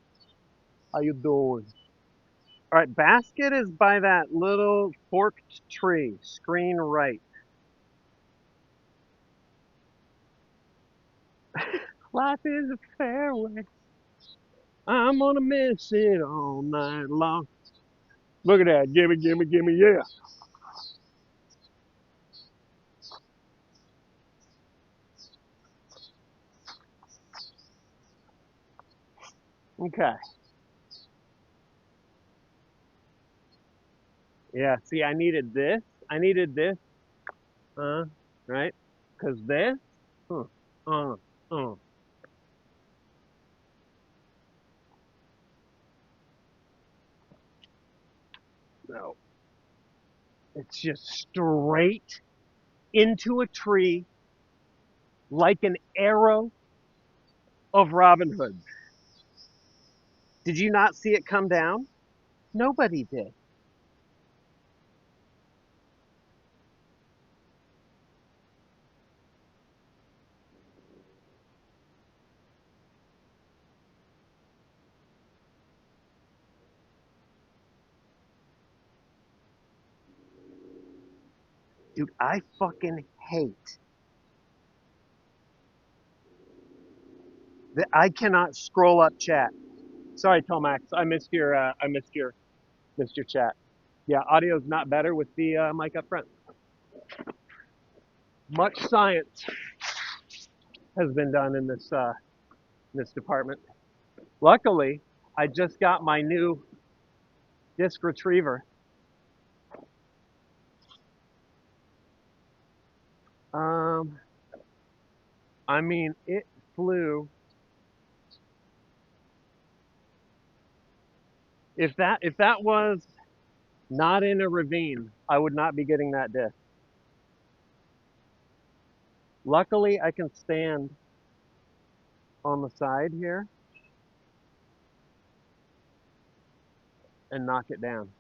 How you doing? All right, basket is by that little forked tree, screen right. Life is a fairway. I'm gonna miss it all night long. Look at that. Gimme, gimme, gimme, yeah. Okay. Yeah, see, I needed this. I needed this. Right? Because this, uh, uh, uh. No. It's just straight into a tree like an arrow of Robin Hood. Did you not see it come down? Nobody did. Dude, I fucking hate that I cannot scroll up chat. Sorry, Tomax, missed your chat. Yeah, audio's not better with the mic up front. Much science has been done in this department. Luckily, I just got my new disc retriever. Um, I mean, it flew. If that was not in a ravine, I would not be getting that disc. Luckily, I can stand on the side here. and knock it down.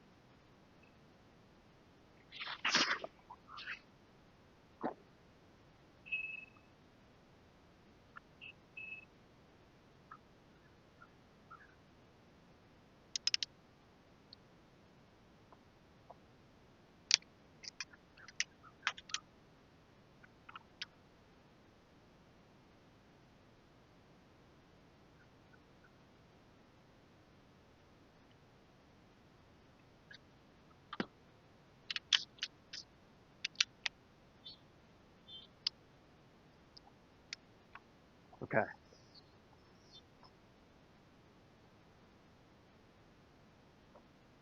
Okay.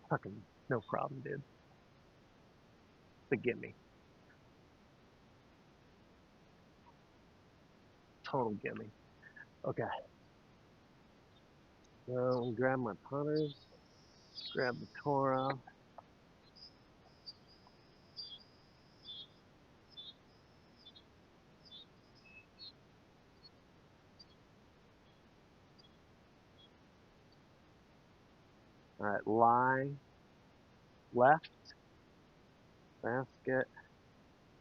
Fucking no problem, dude. Forgive me. Total gimme. Okay. So grab my punters. Grab the Toro. All right. Lie. Left. Basket.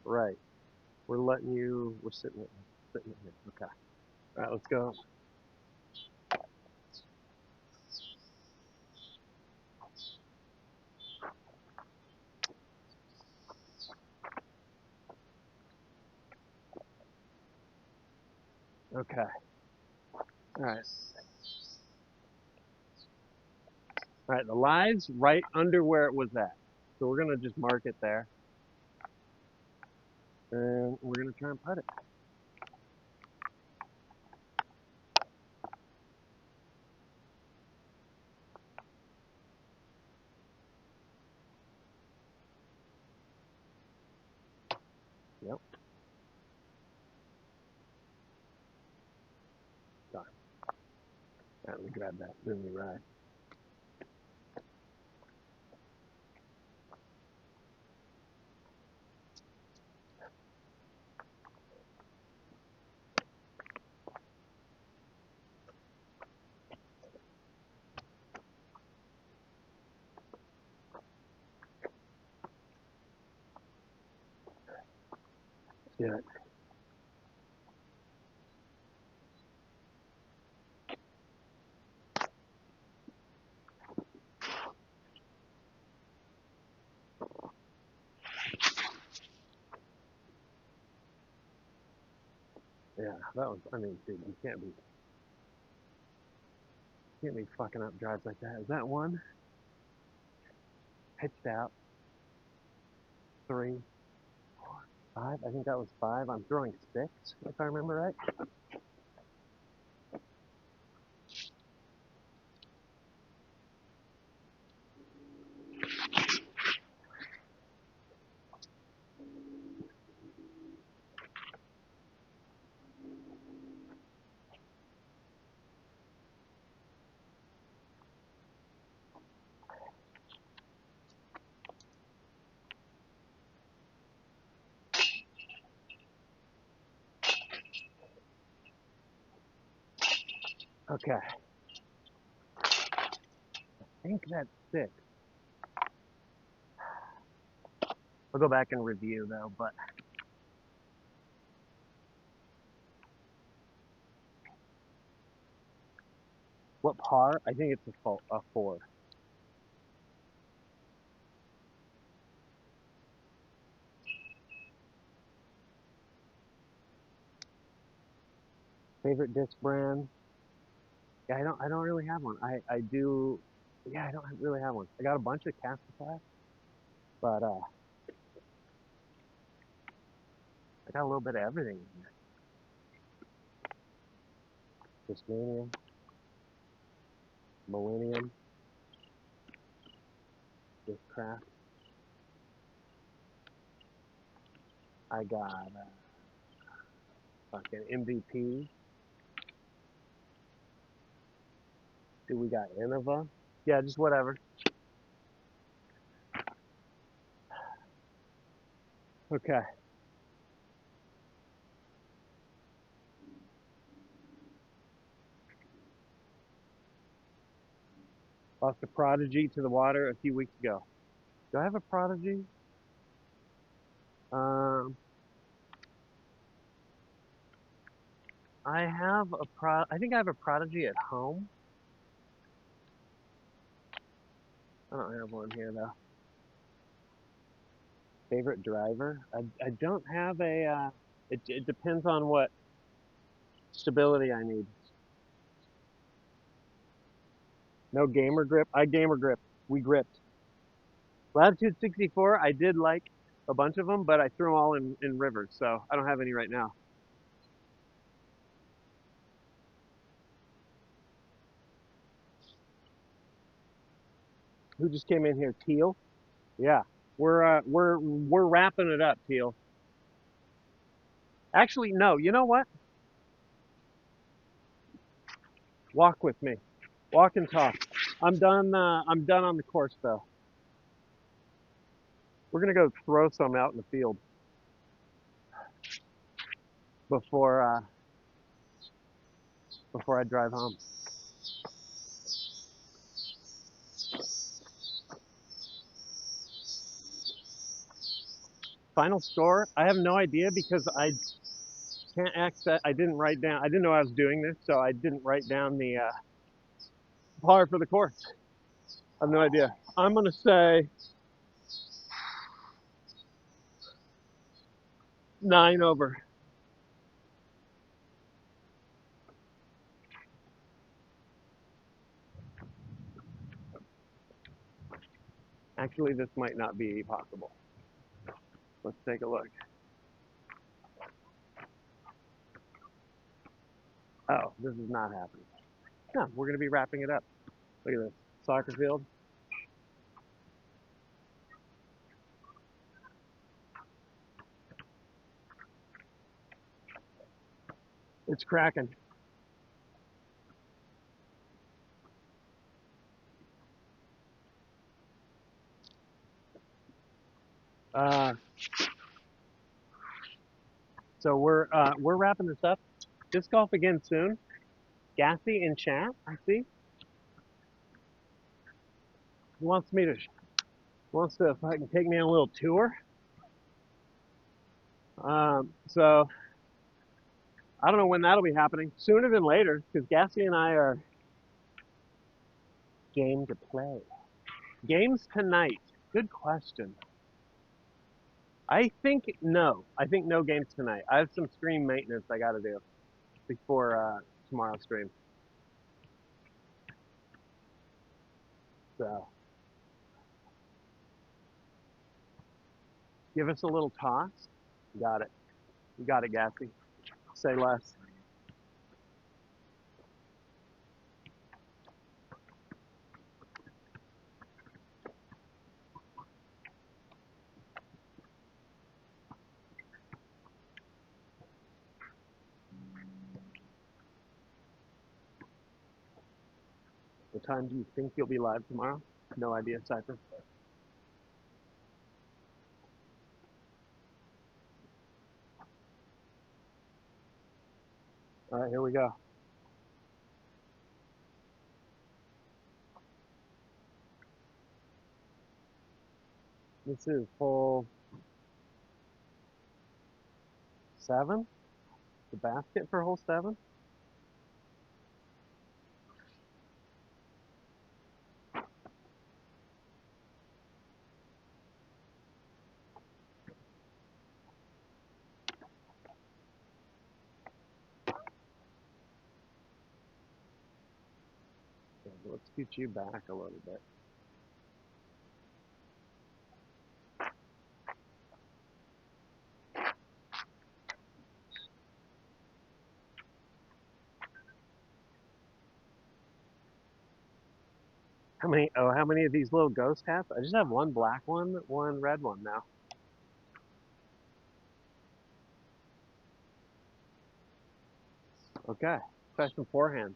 Right. We're letting you. We're sitting it here. Okay. All right. Let's go. Okay. All right. All right. The lie's right under where it was at. So we're gonna just mark it there, and we're gonna try and putt it. Yep. Done. All right. Let me grab that. Then we ride. Yeah. Yeah. That was. I mean, dude, you can't be fucking up drives like that. Is that one? Pitched out. 3, 5. I think that was 5. I'm throwing 6, if I remember right. Okay. I think that's 6. I'll go back and review though, but what par? I think it's a 4. Favorite disc brand? Yeah, I don't really have one. I do. Yeah, I don't really have one. I got a bunch of Castify, but I got a little bit of everything in here. Discmania, Millennium, Discraft. I got fucking MVP. Dude, we got Innova. Yeah, just whatever. Okay. Lost a prodigy to the water a few weeks ago. Do I have a prodigy? Um, I think I have a prodigy at home. I don't have one here though. Favorite driver? I don't have a. It depends on what stability I need. No gamer grip. I gamer grip. We gripped. Latitude 64. I did like a bunch of them, but I threw them all in rivers, so I don't have any right now. Who just came in here? Teal. Yeah, we're wrapping it up, Teal. Actually, no. You know what? Walk with me. Walk and talk. I'm done. I'm done on the course though. We're gonna go throw some out in the field before before I drive home. Final score? I have no idea because I can't access. I didn't write down. I didn't know I was doing this, so I didn't write down the par for the course. I have no idea. I'm gonna say 9 over. Actually, this might not be possible. Let's take a look. Oh, this is not happening. No, we're gonna be wrapping it up. Look at this soccer field. It's cracking. Uh, so we're wrapping this up. Disc golf again soon. Gassy in chat, I see. He wants to if I can take me on a little tour. So I don't know when that'll be happening. Sooner than later, because Gassy and I are game to play. Games tonight. Good question. I think no. I think no games tonight. I have some stream maintenance I got to do before tomorrow's stream. So give us a little toss. Got it. You got it, Gassy. Say less. What time do you think you'll be live tomorrow? No idea, Cypher. All right, here we go. This is hole 7. The basket for hole 7. Okay, let's scoot you back a little bit. How many? Oh, how many of these little ghost hats? I just have one black one, one red one now. Okay, try some forehand.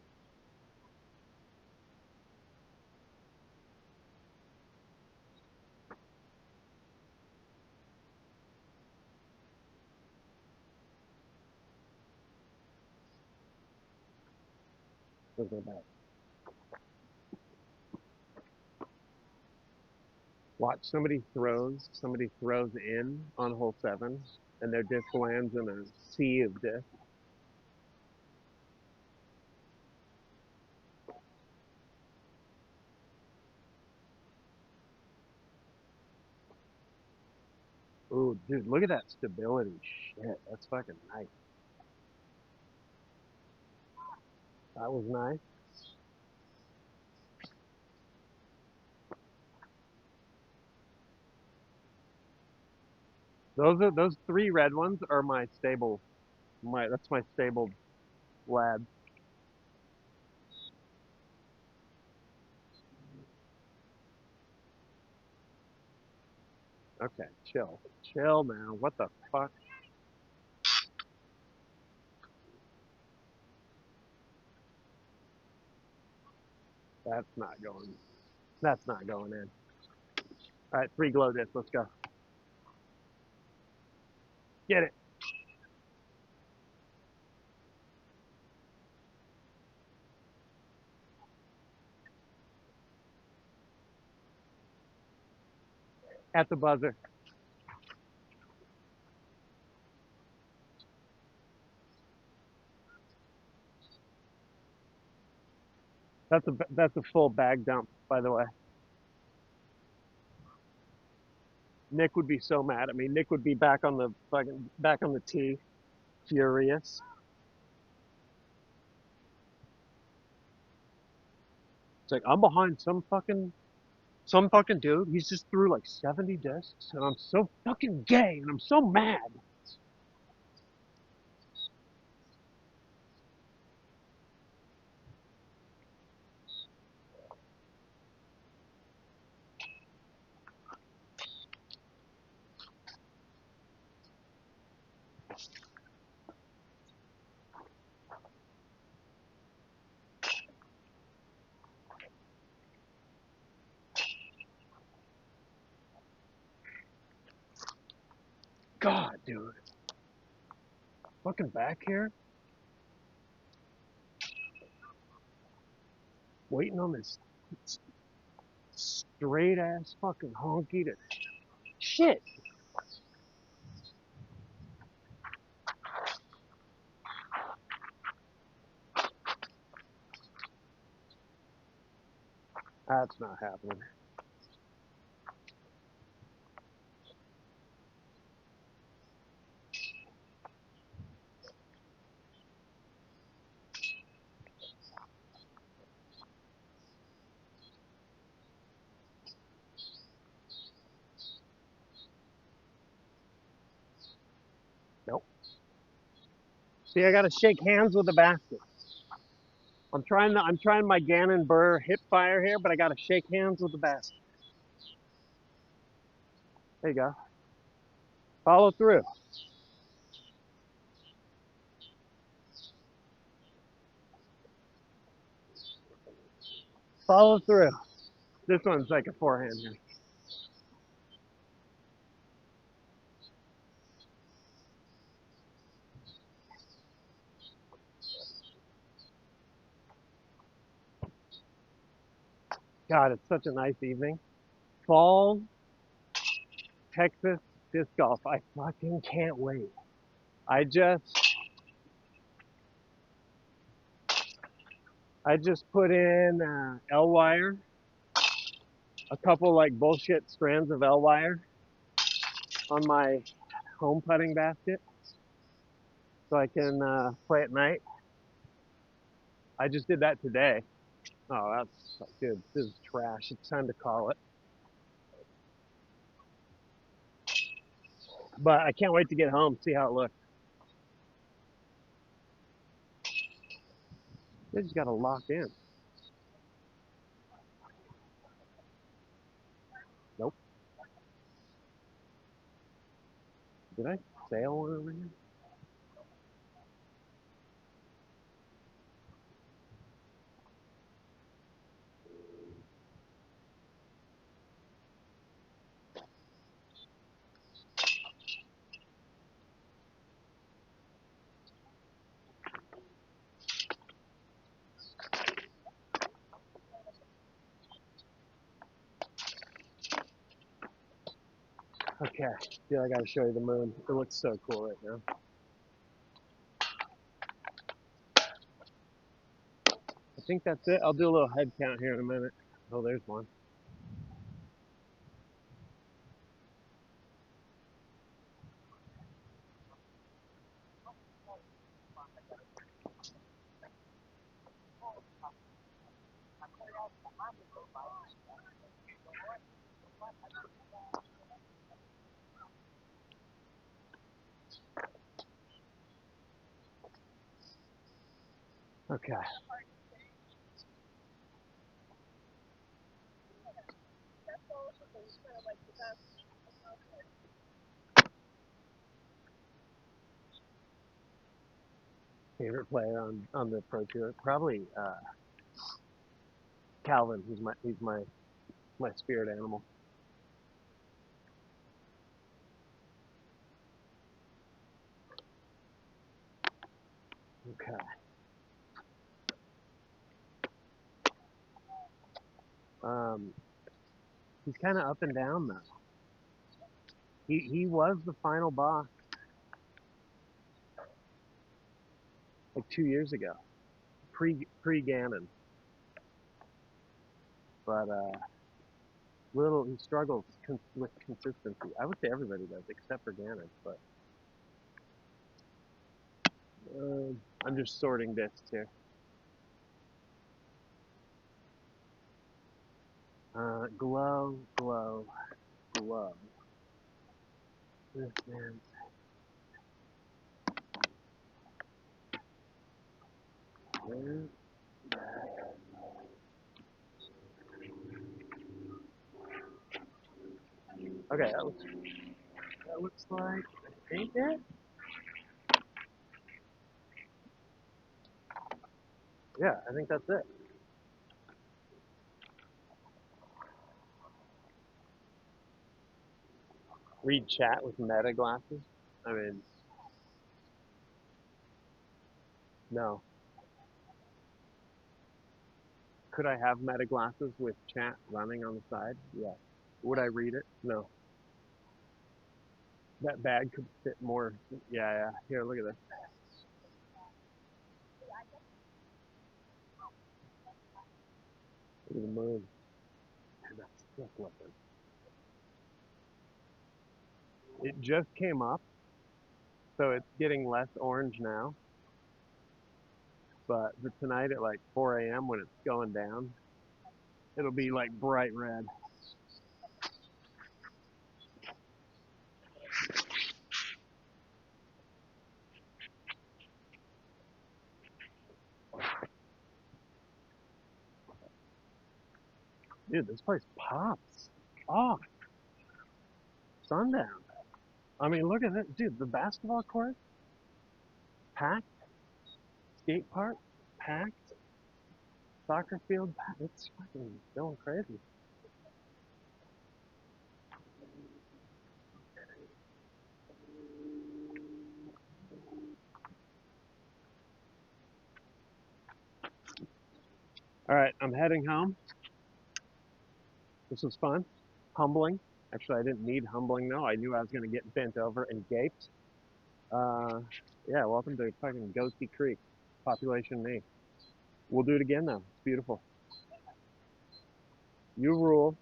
Let's go back. Watch, somebody throws in on hole 7, and their disc lands in a sea of disc. Ooh, dude, look at that stability. Shit, that's fucking nice. That was nice. Those 3 red ones are my stable. That's my stable lad. Okay, chill now. What the fuck? That's not going. That's not going in. All right, 3 glow discs. Let's go. Get it at the buzzer. That's a full bag dump, by the way. Nick would be so mad at me. Nick would be back on the tee, furious. It's like I'm behind some fucking dude. He's just threw like 70 discs, and I'm so fucking gay, and I'm so mad. God, dude, fucking back here, waiting on this straight ass fucking honky to shit. That's not happening. Nope. See, I gotta shake hands with the basket. I'm trying my Gannon Burr hip fire here, but I gotta shake hands with the basket. There you go. Follow through. Follow through. This one's like a forehand here. God, it's such a nice evening. Fall, Texas disc golf. I fucking can't wait. I just I just put in L wire, a couple like bullshit strands of L wire on my home putting basket, so I can play at night. I just did that today. Oh, that's good. This is trash. It's time to call it. But I can't wait to get home, see how it looks. They just got to lock in. Nope. Did I sail one over here? Okay, I feel I gotta show you the moon. It looks so cool right now. I think that's it. I'll do a little head count here in a minute. Oh, there's one. Okay. Favorite player on the Pro Tour? Probably Calvin. He's my spirit animal. Okay. Um, he's kind of up and down though. He was the final boss like 2 years ago, pre Ganon, but little he struggles with consistency. I would say everybody does except for Ganon, but I'm just sorting discs here. Glow, glow, glow. This man's where? Okay, that looks like I think it. Yeah, I think that's it. Read chat with meta glasses. I mean, no. Could I have meta glasses with chat running on the side? Yeah. Would I read it? No. That bag could fit more. Yeah, yeah. Here, look at this. Look at the moon. Man, that's sick looking. It just came up, so it's getting less orange now. But for tonight at like 4 a.m. when it's going down, it'll be like bright red. Dude, this place pops off sundown. I mean, look at it, dude. The basketball court packed, skate park packed, soccer field packed. It's fucking going crazy. All right, I'm heading home. This was fun, humbling. Actually, I didn't need humbling though. I knew I was gonna get bent over and gaped. Uh, yeah, welcome to fucking Ghosty Creek, population me. We'll do it again though. It's beautiful. You rule.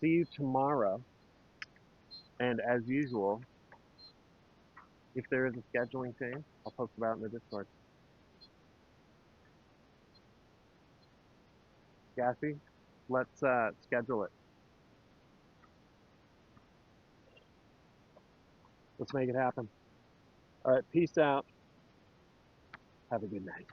See you tomorrow. And as usual, if there is a scheduling change, I'll post about it in the Discord. Gassy, let's schedule it. Let's make it happen. All right, peace out. Have a good night.